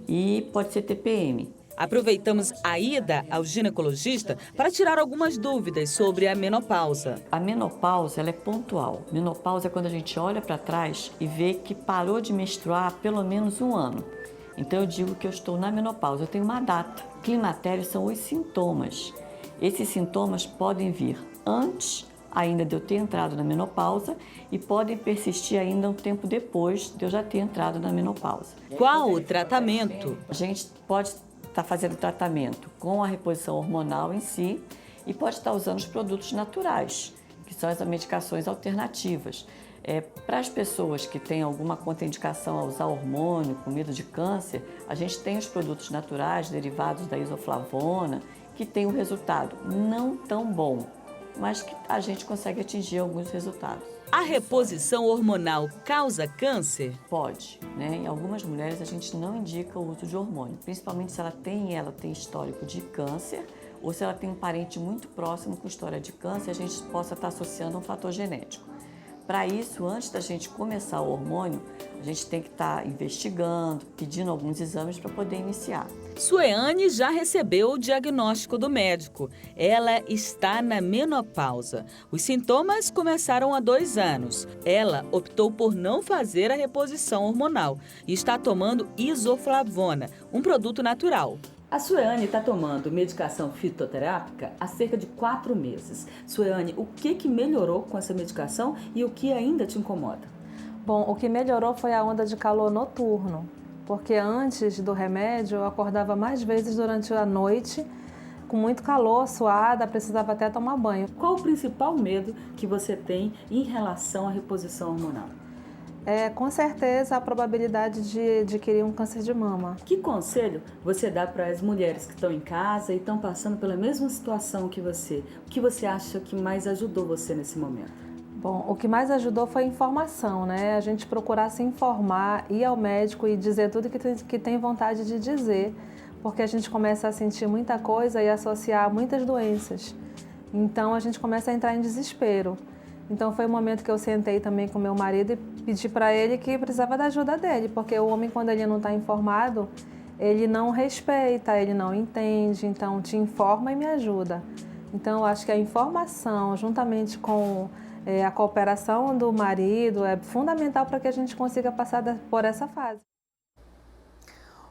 E pode ser TPM. Aproveitamos a ida ao ginecologista para tirar algumas dúvidas sobre a menopausa. A menopausa ela é pontual. Menopausa é quando a gente olha para trás e vê que parou de menstruar há pelo menos um ano. Então eu digo que eu estou na menopausa, eu tenho uma data. Climatério são os sintomas. Esses sintomas podem vir antes ainda de eu ter entrado na menopausa e podem persistir ainda um tempo depois de eu já ter entrado na menopausa. Qual o tratamento? A gente pode estar fazendo tratamento com a reposição hormonal em si e pode estar usando os produtos naturais, que são as medicações alternativas. Para as pessoas que têm alguma contraindicação a usar hormônio, com medo de câncer, a gente tem os produtos naturais derivados da isoflavona, que tem um resultado não tão bom, mas que a gente consegue atingir alguns resultados. A reposição hormonal causa câncer? Pode, né? Em algumas mulheres a gente não indica o uso de hormônio, principalmente se ela tem histórico de câncer ou se ela tem um parente muito próximo com história de câncer, a gente possa estar associando um fator genético. Para isso, antes da gente começar o hormônio, a gente tem que estar investigando, pedindo alguns exames para poder iniciar. Sueane já recebeu o diagnóstico do médico. Ela está na menopausa. Os sintomas começaram há 2 anos. Ela optou por não fazer a reposição hormonal e está tomando isoflavona, um produto natural. A Sueane está tomando medicação fitoterápica há cerca de 4 meses. Sueane, o que melhorou com essa medicação e o que ainda te incomoda? Bom, o que melhorou foi a onda de calor noturno, porque antes do remédio eu acordava mais vezes durante a noite, com muito calor, suada, precisava até tomar banho. Qual o principal medo que você tem em relação à reposição hormonal? Com certeza a probabilidade de adquirir um câncer de mama. Que conselho você dá para as mulheres que estão em casa e estão passando pela mesma situação que você? O que você acha que mais ajudou você nesse momento? Bom, o que mais ajudou foi a informação, né? A gente procurar se informar, ir ao médico e dizer tudo que tem vontade de dizer, porque a gente começa a sentir muita coisa e associar muitas doenças. Então a gente começa a entrar em desespero. Então foi o momento que eu sentei também com meu marido e pedi para ele que precisava da ajuda dele, porque o homem, quando ele não está informado, ele não respeita, ele não entende, então te informa e me ajuda. Então eu acho que a informação, juntamente com a cooperação do marido, é fundamental para que a gente consiga passar por essa fase.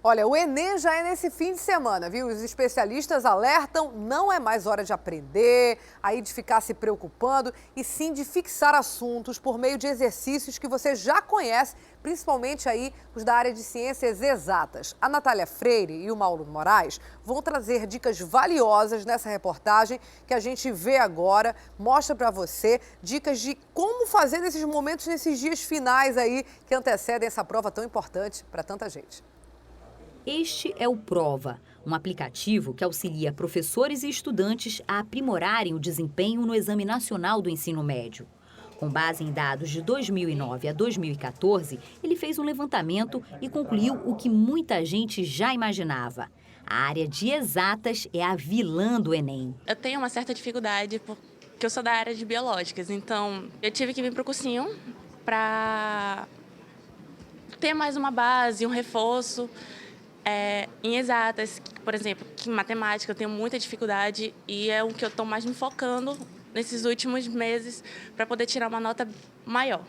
Olha, o Enem já é nesse fim de semana, viu? Os especialistas alertam, não é mais hora de aprender, aí de ficar se preocupando, e sim de fixar assuntos por meio de exercícios que você já conhece, principalmente aí os da área de ciências exatas. A Natália Freire e o Mauro Moraes vão trazer dicas valiosas nessa reportagem que a gente vê agora, mostra para você dicas de como fazer nesses momentos, nesses dias finais aí que antecedem essa prova tão importante para tanta gente. Este é o Prova, um aplicativo que auxilia professores e estudantes a aprimorarem o desempenho no Exame Nacional do Ensino Médio. Com base em dados de 2009 a 2014, ele fez um levantamento e concluiu o que muita gente já imaginava. A área de exatas é a vilã do Enem. Eu tenho uma certa dificuldade porque eu sou da área de biológicas, então eu tive que vir para o cursinho para ter mais uma base, um reforço. Em exatas, por exemplo, que em matemática eu tenho muita dificuldade e é o que eu estou mais me focando nesses últimos meses para poder tirar uma nota maior.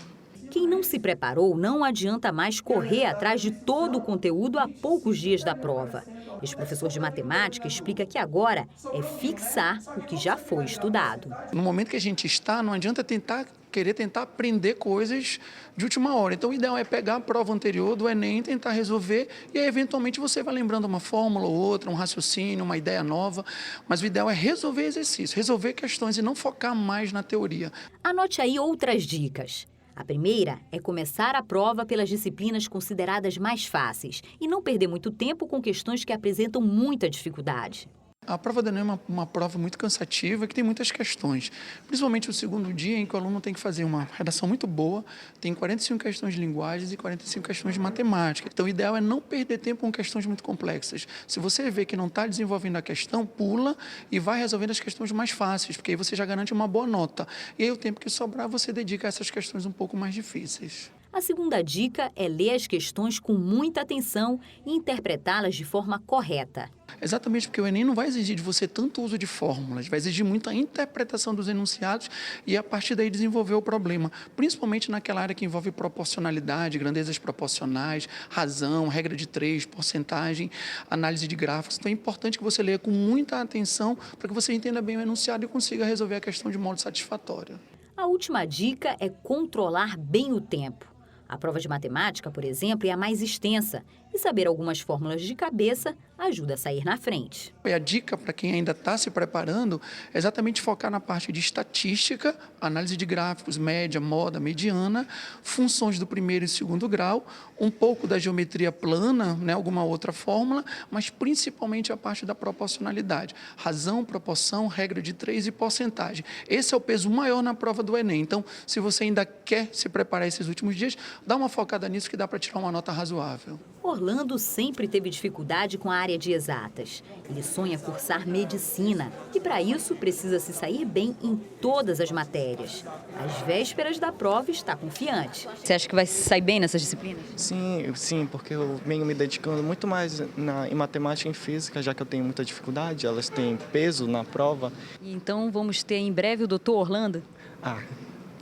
Quem não se preparou não adianta mais correr atrás de todo o conteúdo a poucos dias da prova. Este professor de matemática explica que agora é fixar o que já foi estudado. No momento que a gente está, não adianta tentar querer tentar aprender coisas de última hora. Então, o ideal é pegar a prova anterior do Enem, tentar resolver, e aí, eventualmente, você vai lembrando uma fórmula ou outra, um raciocínio, uma ideia nova, mas o ideal é resolver exercícios, resolver questões e não focar mais na teoria. Anote aí outras dicas. A primeira é começar a prova pelas disciplinas consideradas mais fáceis e não perder muito tempo com questões que apresentam muita dificuldade. A prova do Enem é uma prova muito cansativa, que tem muitas questões, principalmente o segundo dia, em que o aluno tem que fazer uma redação muito boa, tem 45 questões de linguagens e 45 questões de matemática. Então, o ideal é não perder tempo com questões muito complexas. Se você vê que não está desenvolvendo a questão, pula e vai resolvendo as questões mais fáceis, porque aí você já garante uma boa nota. E aí, o tempo que sobrar, você dedica a essas questões um pouco mais difíceis. A segunda dica é ler as questões com muita atenção e interpretá-las de forma correta. Exatamente, porque o Enem não vai exigir de você tanto uso de fórmulas, vai exigir muita interpretação dos enunciados e, a partir daí, desenvolver o problema, principalmente naquela área que envolve proporcionalidade, grandezas proporcionais, razão, regra de 3, porcentagem, análise de gráficos. Então, é importante que você leia com muita atenção para que você entenda bem o enunciado e consiga resolver a questão de modo satisfatório. A última dica é controlar bem o tempo. A prova de matemática, por exemplo, é a mais extensa e saber algumas fórmulas de cabeça ajuda a sair na frente. A dica para quem ainda está se preparando é exatamente focar na parte de estatística, análise de gráficos, média, moda, mediana, funções do primeiro e segundo grau, um pouco da geometria plana, né, alguma outra fórmula, mas principalmente a parte da proporcionalidade. Razão, proporção, regra de 3 e porcentagem. Esse é o peso maior na prova do Enem. Então, se você ainda quer se preparar esses últimos dias, dá uma focada nisso que dá para tirar uma nota razoável. Orlando sempre teve dificuldade com a área de exatas. Ele sonha cursar medicina e, para isso, precisa se sair bem em todas as matérias. Às vésperas da prova, está confiante. Você acha que vai sair bem nessas disciplinas? Sim, porque eu venho me dedicando muito mais em matemática e em física, já que eu tenho muita dificuldade, elas têm peso na prova. Então, vamos ter em breve o doutor Orlando?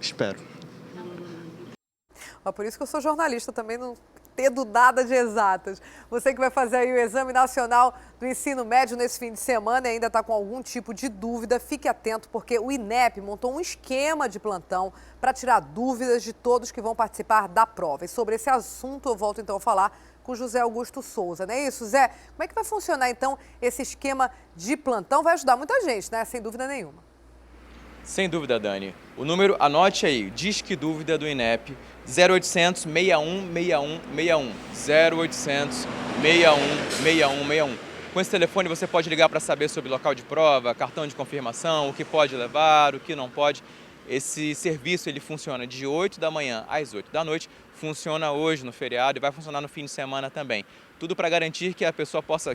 Espero. Por isso que eu sou jornalista, também não tendo nada de exatas. Você que vai fazer aí o Exame Nacional do Ensino Médio nesse fim de semana e ainda está com algum tipo de dúvida, fique atento, porque o INEP montou um esquema de plantão para tirar dúvidas de todos que vão participar da prova. E sobre esse assunto eu volto então a falar com o José Augusto Souza, não é isso, Zé? Como é que vai funcionar então esse esquema de plantão? Vai ajudar muita gente, né? Sem dúvida nenhuma. Sem dúvida, Dani. O número, anote aí, Disque Dúvida do INEP, 0800 61 61 61. 0800 61 61 61. Com esse telefone você pode ligar para saber sobre local de prova, cartão de confirmação, o que pode levar, o que não pode. Esse serviço ele funciona de 8 da manhã às 8 da noite, funciona hoje no feriado e vai funcionar no fim de semana também. Tudo para garantir que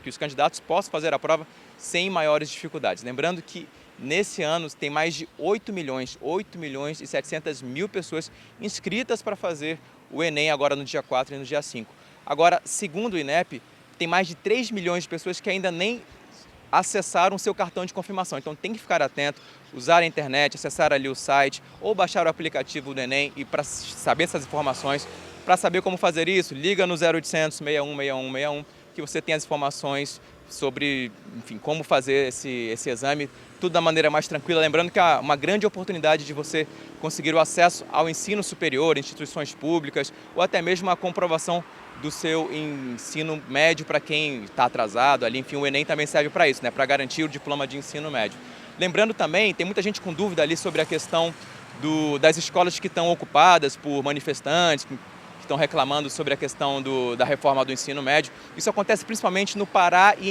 que os candidatos possam fazer a prova sem maiores dificuldades. Lembrando que nesse ano tem mais de 8 milhões e 700 mil pessoas inscritas para fazer o Enem agora no dia 4 e no dia 5. Agora, segundo o INEP, tem mais de 3 milhões de pessoas que ainda nem acessaram o seu cartão de confirmação. Então tem que ficar atento, usar a internet, acessar ali o site ou baixar o aplicativo do Enem e para saber essas informações, para saber como fazer isso, liga no 0800 61 61 61 que você tem as informações sobre, enfim, como fazer esse exame, tudo da maneira mais tranquila. Lembrando que há uma grande oportunidade de você conseguir o acesso ao ensino superior, instituições públicas, ou até mesmo a comprovação do seu ensino médio para quem está atrasado. Ali, enfim, o Enem também serve para isso, né, para garantir o diploma de ensino médio. Lembrando também, tem muita gente com dúvida ali sobre a questão das escolas que estão ocupadas por manifestantes, que estão reclamando sobre a questão da reforma do ensino médio. Isso acontece principalmente no Paraná e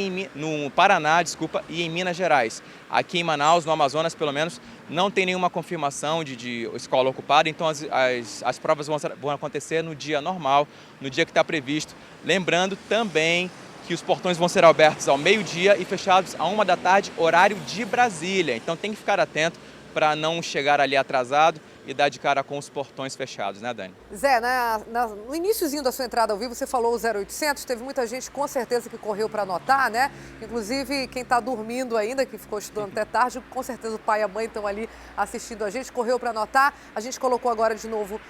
em Minas Gerais. Aqui em Manaus, no Amazonas, pelo menos, não tem nenhuma confirmação de escola ocupada, então as provas vão acontecer no dia normal, no dia que está previsto. Lembrando também que os portões vão ser abertos ao meio-dia e fechados à 1 da tarde, horário de Brasília. Então tem que ficar atento para não chegar ali atrasado e dar de cara com os portões fechados, né, Dani? Zé, no iniciozinho da sua entrada ao vivo, você falou o 0800, teve muita gente com certeza que correu para anotar, né? Inclusive quem está dormindo ainda, que ficou estudando até tarde, com certeza o pai e a mãe estão ali assistindo a gente, correu para anotar. A gente colocou agora de novo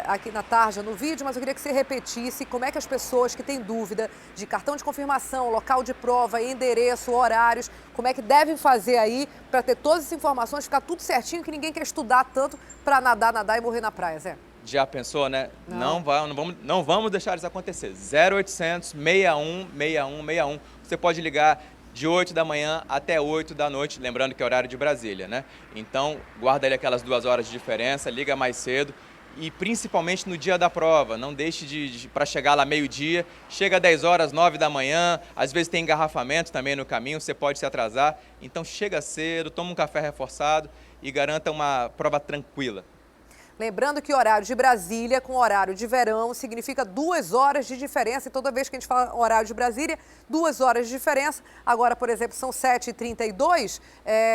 aqui na tarja no vídeo, mas eu queria que você repetisse como é que as pessoas que têm dúvida de cartão de confirmação, local de prova, endereço, horários, como é que devem fazer aí para ter todas as informações, ficar tudo certinho, que ninguém quer estudar tanto para nadar e morrer na praia, Zé. Já pensou, né? Não vamos deixar isso acontecer. 0800 61 61 61. Você pode ligar de 8 da manhã até 8 da noite, lembrando que é horário de Brasília, né? Então, guarda ali aquelas 2 horas de diferença, liga mais cedo e principalmente no dia da prova. Não deixe para chegar lá meio-dia, chega 10 horas, 9 da manhã, às vezes tem engarrafamento também no caminho, você pode se atrasar. Então, chega cedo, toma um café reforçado e garanta uma prova tranquila. Lembrando que horário de Brasília com horário de verão significa 2 horas de diferença. E toda vez que a gente fala horário de Brasília, 2 horas de diferença. Agora, por exemplo, são 7h32,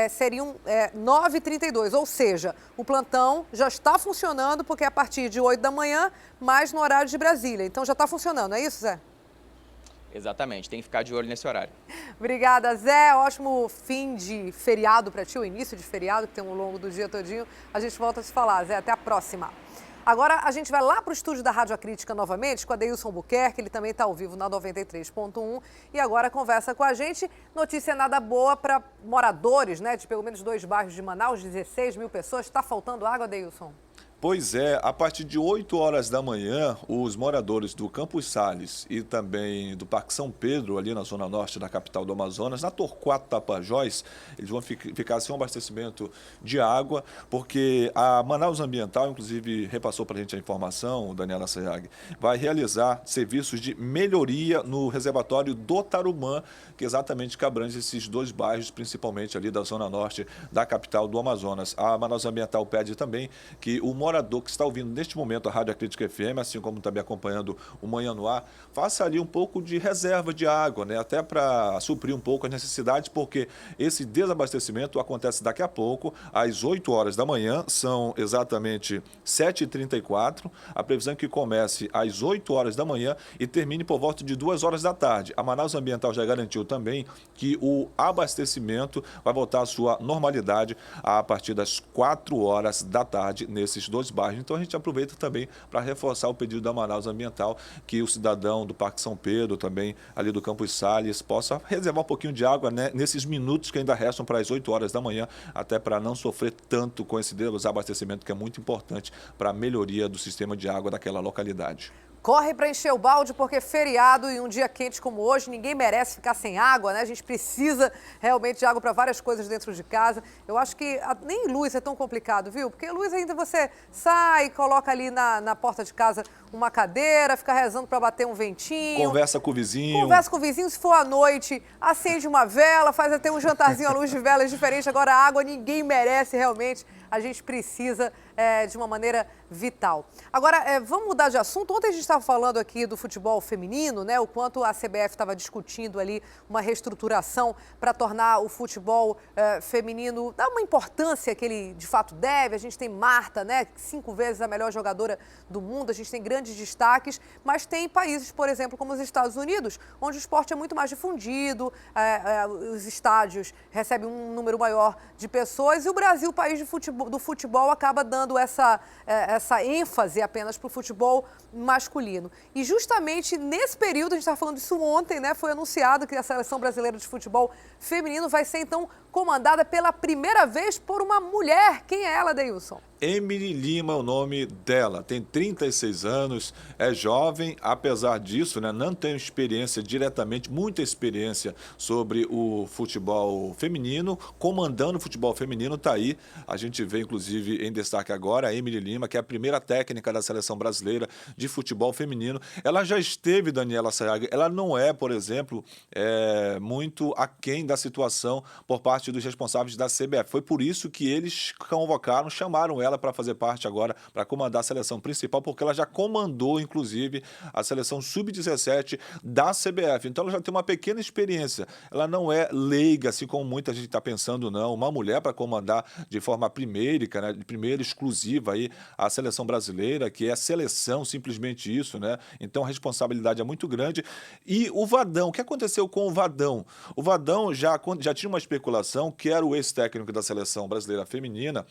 seriam 9h32. Ou seja, o plantão já está funcionando porque é a partir de 8 da manhã, mas no horário de Brasília. Então já está funcionando, é isso, Zé? Exatamente, tem que ficar de olho nesse horário. Obrigada, Zé. Ótimo fim de feriado para ti, o início de feriado, que tem um longo do dia todinho. A gente volta a se falar, Zé. Até a próxima. Agora a gente vai lá para o estúdio da Rádio Acrítica novamente com a Deilson Buquerque, ele também está ao vivo na 93.1 e agora conversa com a gente. Notícia nada boa para moradores, né, de pelo menos 2 bairros de Manaus, 16 mil pessoas. Está faltando água, Deilson? Pois é, a partir de 8 horas da manhã, os moradores do Campos Sales e também do Parque São Pedro, ali na zona norte da capital do Amazonas, na Torquato Tapajós, eles vão ficar sem um abastecimento de água, porque a Manaus Ambiental, inclusive, repassou para a gente a informação, Daniela Sayag, vai realizar serviços de melhoria no reservatório do Tarumã, que exatamente abrange esses 2 bairros, principalmente ali da zona norte da capital do Amazonas. A Manaus Ambiental pede também que o morador que está ouvindo neste momento a Rádio Acrítica FM, assim como também acompanhando o Manhã no Ar, faça ali um pouco de reserva de água, né? Até para suprir um pouco as necessidades, porque esse desabastecimento acontece daqui a pouco, às 8 horas da manhã, são exatamente 7h34, a previsão é que comece às 8 horas da manhã e termine por volta de 2 horas da tarde. A Manaus Ambiental já garantiu também que o abastecimento vai voltar à sua normalidade a partir das 4 horas da tarde nesses 2 bairros. Então a gente aproveita também para reforçar o pedido da Manaus Ambiental, que o cidadão do Parque São Pedro, também ali do Campos Sales, possa reservar um pouquinho de água, né, nesses minutos que ainda restam para as 8 horas da manhã, até para não sofrer tanto com esse desabastecimento que é muito importante para a melhoria do sistema de água daquela localidade. Corre para encher o balde, porque feriado e um dia quente como hoje, ninguém merece ficar sem água, né? A gente precisa realmente de água para várias coisas dentro de casa. Eu acho que nem luz é tão complicado, viu? Porque luz ainda você sai, coloca ali na porta de casa uma cadeira, fica rezando para bater um ventinho. Conversa com o vizinho. Conversa com o vizinho, se for à noite, acende uma vela, faz até um jantarzinho à luz de velas diferente. Agora a água ninguém merece realmente. A gente precisa de uma maneira vital. Agora, vamos mudar de assunto. Ontem a gente estava falando aqui do futebol feminino, né? O quanto a CBF estava discutindo ali uma reestruturação para tornar o futebol feminino, dar uma importância que ele de fato deve. A gente tem Marta, né? 5 vezes a melhor jogadora do mundo. A gente tem grandes destaques, mas tem países, por exemplo, como os Estados Unidos, onde o esporte é muito mais difundido, os estádios recebem um número maior de pessoas e o Brasil, o país do futebol, acaba dando essa ênfase apenas para o futebol masculino. E justamente nesse período, a gente estava falando disso ontem, né? Foi anunciado que a Seleção Brasileira de Futebol Feminino vai ser, então, comandada pela primeira vez por uma mulher. Quem é ela, Deilson? Emily Lima é o nome dela, tem 36 anos, é jovem, apesar disso, né, não tem experiência diretamente, muita experiência sobre o futebol feminino, comandando o futebol feminino, está aí, a gente vê inclusive em destaque agora a Emily Lima, que é a primeira técnica da Seleção Brasileira de Futebol Feminino. Ela já esteve, Daniela Sayag, ela não é, por exemplo, muito aquém da situação por parte dos responsáveis da CBF, foi por isso que eles convocaram, chamaram ela para fazer parte agora, para comandar a seleção principal, porque ela já comandou, inclusive, a seleção sub-17 da CBF. Então, ela já tem uma pequena experiência. Ela não é leiga, assim como muita gente está pensando, não. Uma mulher para comandar de forma primeira, né, de primeira exclusiva aí, a seleção brasileira, que é seleção, simplesmente isso, né? Então, a responsabilidade é muito grande. E o Vadão, o que aconteceu com o Vadão? O Vadão já tinha uma especulação especulação, que era o ex-técnico da seleção brasileira feminina,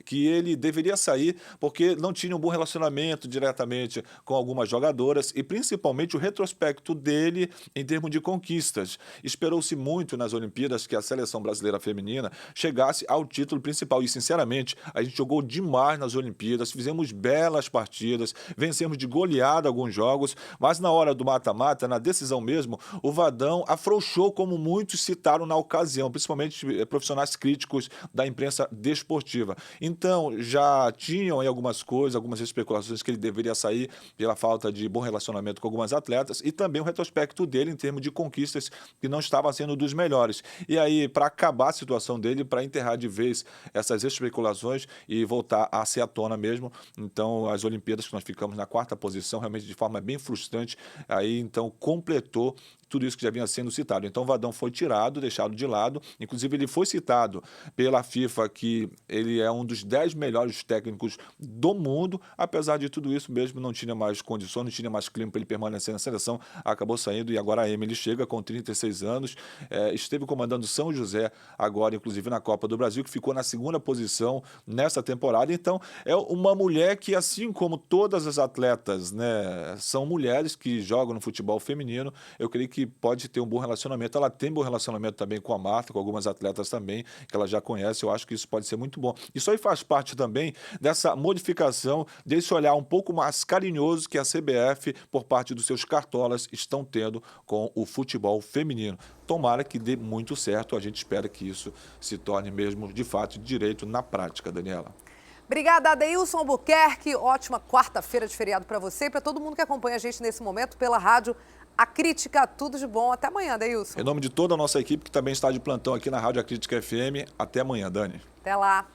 que ele deveria sair porque não tinha um bom relacionamento diretamente com algumas jogadoras e principalmente o retrospecto dele em termos de conquistas. Esperou-se muito nas Olimpíadas que a seleção brasileira feminina chegasse ao título principal e, sinceramente, a gente jogou demais nas Olimpíadas, fizemos belas partidas, vencemos de goleada alguns jogos, mas na hora do mata-mata, na decisão mesmo, o Vadão afrouxou, como muitos citaram na ocasião, principalmente profissionais críticos da imprensa desportiva. Então, já tinham aí algumas coisas, algumas especulações que ele deveria sair pela falta de bom relacionamento com algumas atletas e também o retrospecto dele em termos de conquistas que não estava sendo dos melhores. E aí, para acabar a situação dele, para enterrar de vez essas especulações e voltar a ser à tona mesmo, então as Olimpíadas que nós ficamos na 4ª posição, realmente de forma bem frustrante, aí então completou tudo isso que já vinha sendo citado. Então o Vadão foi tirado, deixado de lado, inclusive ele foi citado pela FIFA que ele é um dos 10 melhores técnicos do mundo, apesar de tudo isso mesmo, não tinha mais condições, não tinha mais clima para ele permanecer na seleção, acabou saindo e agora a Emily chega com 36 anos, esteve comandando São José agora, inclusive na Copa do Brasil, que ficou na 2ª posição nessa temporada. Então é uma mulher que, assim como todas as atletas, né, são mulheres que jogam no futebol feminino, eu creio que pode ter um bom relacionamento. Ela tem bom relacionamento também com a Marta, com algumas atletas também, que ela já conhece. Eu acho que isso pode ser muito bom. Isso aí faz parte também dessa modificação, desse olhar um pouco mais carinhoso que a CBF, por parte dos seus cartolas, estão tendo com o futebol feminino. Tomara que dê muito certo. A gente espera que isso se torne mesmo, de fato, direito na prática, Daniela. Obrigada, Adeilson Albuquerque. Ótima quarta-feira de feriado para você e para todo mundo que acompanha a gente nesse momento pela rádio A Crítica. Tudo de bom. Até amanhã, Adeilson. Em nome de toda a nossa equipe que também está de plantão aqui na Rádio A Crítica FM. Até amanhã, Dani. Até lá.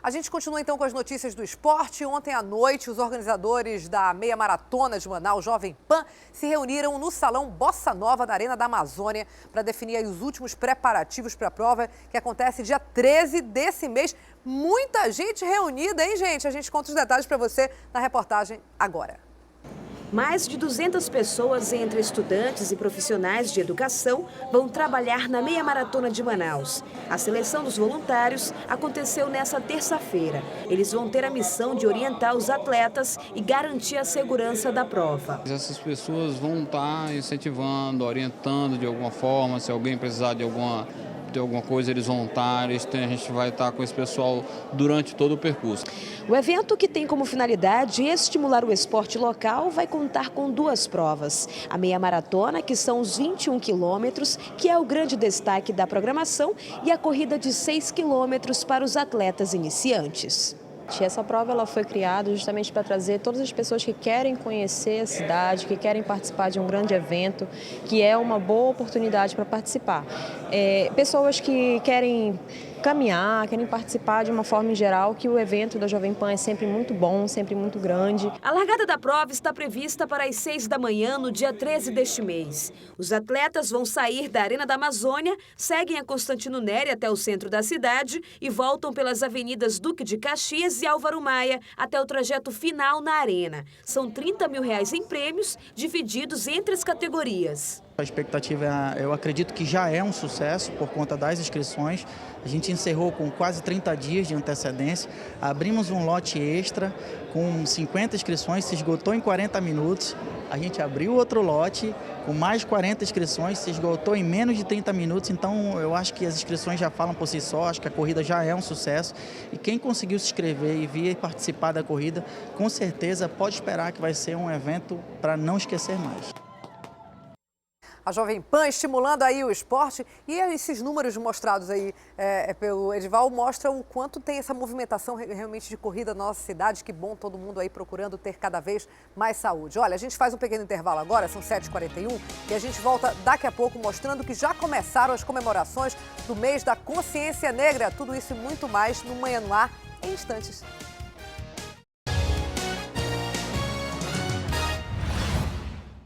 A gente continua então com as notícias do esporte. Ontem à noite, os organizadores da meia maratona de Manaus, Jovem Pan, se reuniram no Salão Bossa Nova da Arena da Amazônia para definir aí os últimos preparativos para a prova que acontece dia 13 desse mês. Muita gente reunida, hein, gente? A gente conta os detalhes para você na reportagem agora. Mais de 200 pessoas, entre estudantes e profissionais de educação, vão trabalhar na meia maratona de Manaus. A seleção dos voluntários aconteceu nesta terça-feira. Eles vão ter a missão de orientar os atletas e garantir a segurança da prova. Essas pessoas vão estar incentivando, orientando de alguma forma, se alguém precisar de alguma coisa, eles vão estar, a gente vai estar com esse pessoal durante todo o percurso. O evento, que tem como finalidade estimular o esporte local, vai contar com 2 provas. A meia maratona, que são os 21 quilômetros, que é o grande destaque da programação, e a corrida de 6 quilômetros para os atletas iniciantes. Essa prova ela foi criada justamente para trazer todas as pessoas que querem conhecer a cidade, que querem participar de um grande evento, que é uma boa oportunidade para participar. Pessoas que querem caminhar, querem participar de uma forma em geral, que o evento da Jovem Pan é sempre muito bom, sempre muito grande. A largada da prova está prevista para as 6 da manhã, no dia 13 deste mês. Os atletas vão sair da Arena da Amazônia, seguem a Constantino Neri até o centro da cidade e voltam pelas avenidas Duque de Caxias e Álvaro Maia até o trajeto final na Arena. São R$30 mil em prêmios, divididos entre as categorias. A expectativa, eu acredito que já é um sucesso por conta das inscrições. A gente encerrou com quase 30 dias de antecedência. Abrimos um lote extra com 50 inscrições, se esgotou em 40 minutos. A gente abriu outro lote com mais 40 inscrições, se esgotou em menos de 30 minutos. Então, eu acho que as inscrições já falam por si só, acho que a corrida já é um sucesso. E quem conseguiu se inscrever e vir participar da corrida, com certeza pode esperar que vai ser um evento para não esquecer mais. A Jovem Pan estimulando aí o esporte, e esses números mostrados aí pelo Edival mostram o quanto tem essa movimentação realmente de corrida na nossa cidade. Que bom, todo mundo aí procurando ter cada vez mais saúde. Olha, a gente faz um pequeno intervalo agora, são 7h41, e a gente volta daqui a pouco mostrando que já começaram as comemorações do mês da Consciência Negra. Tudo isso e muito mais no Manhã no Ar, em instantes.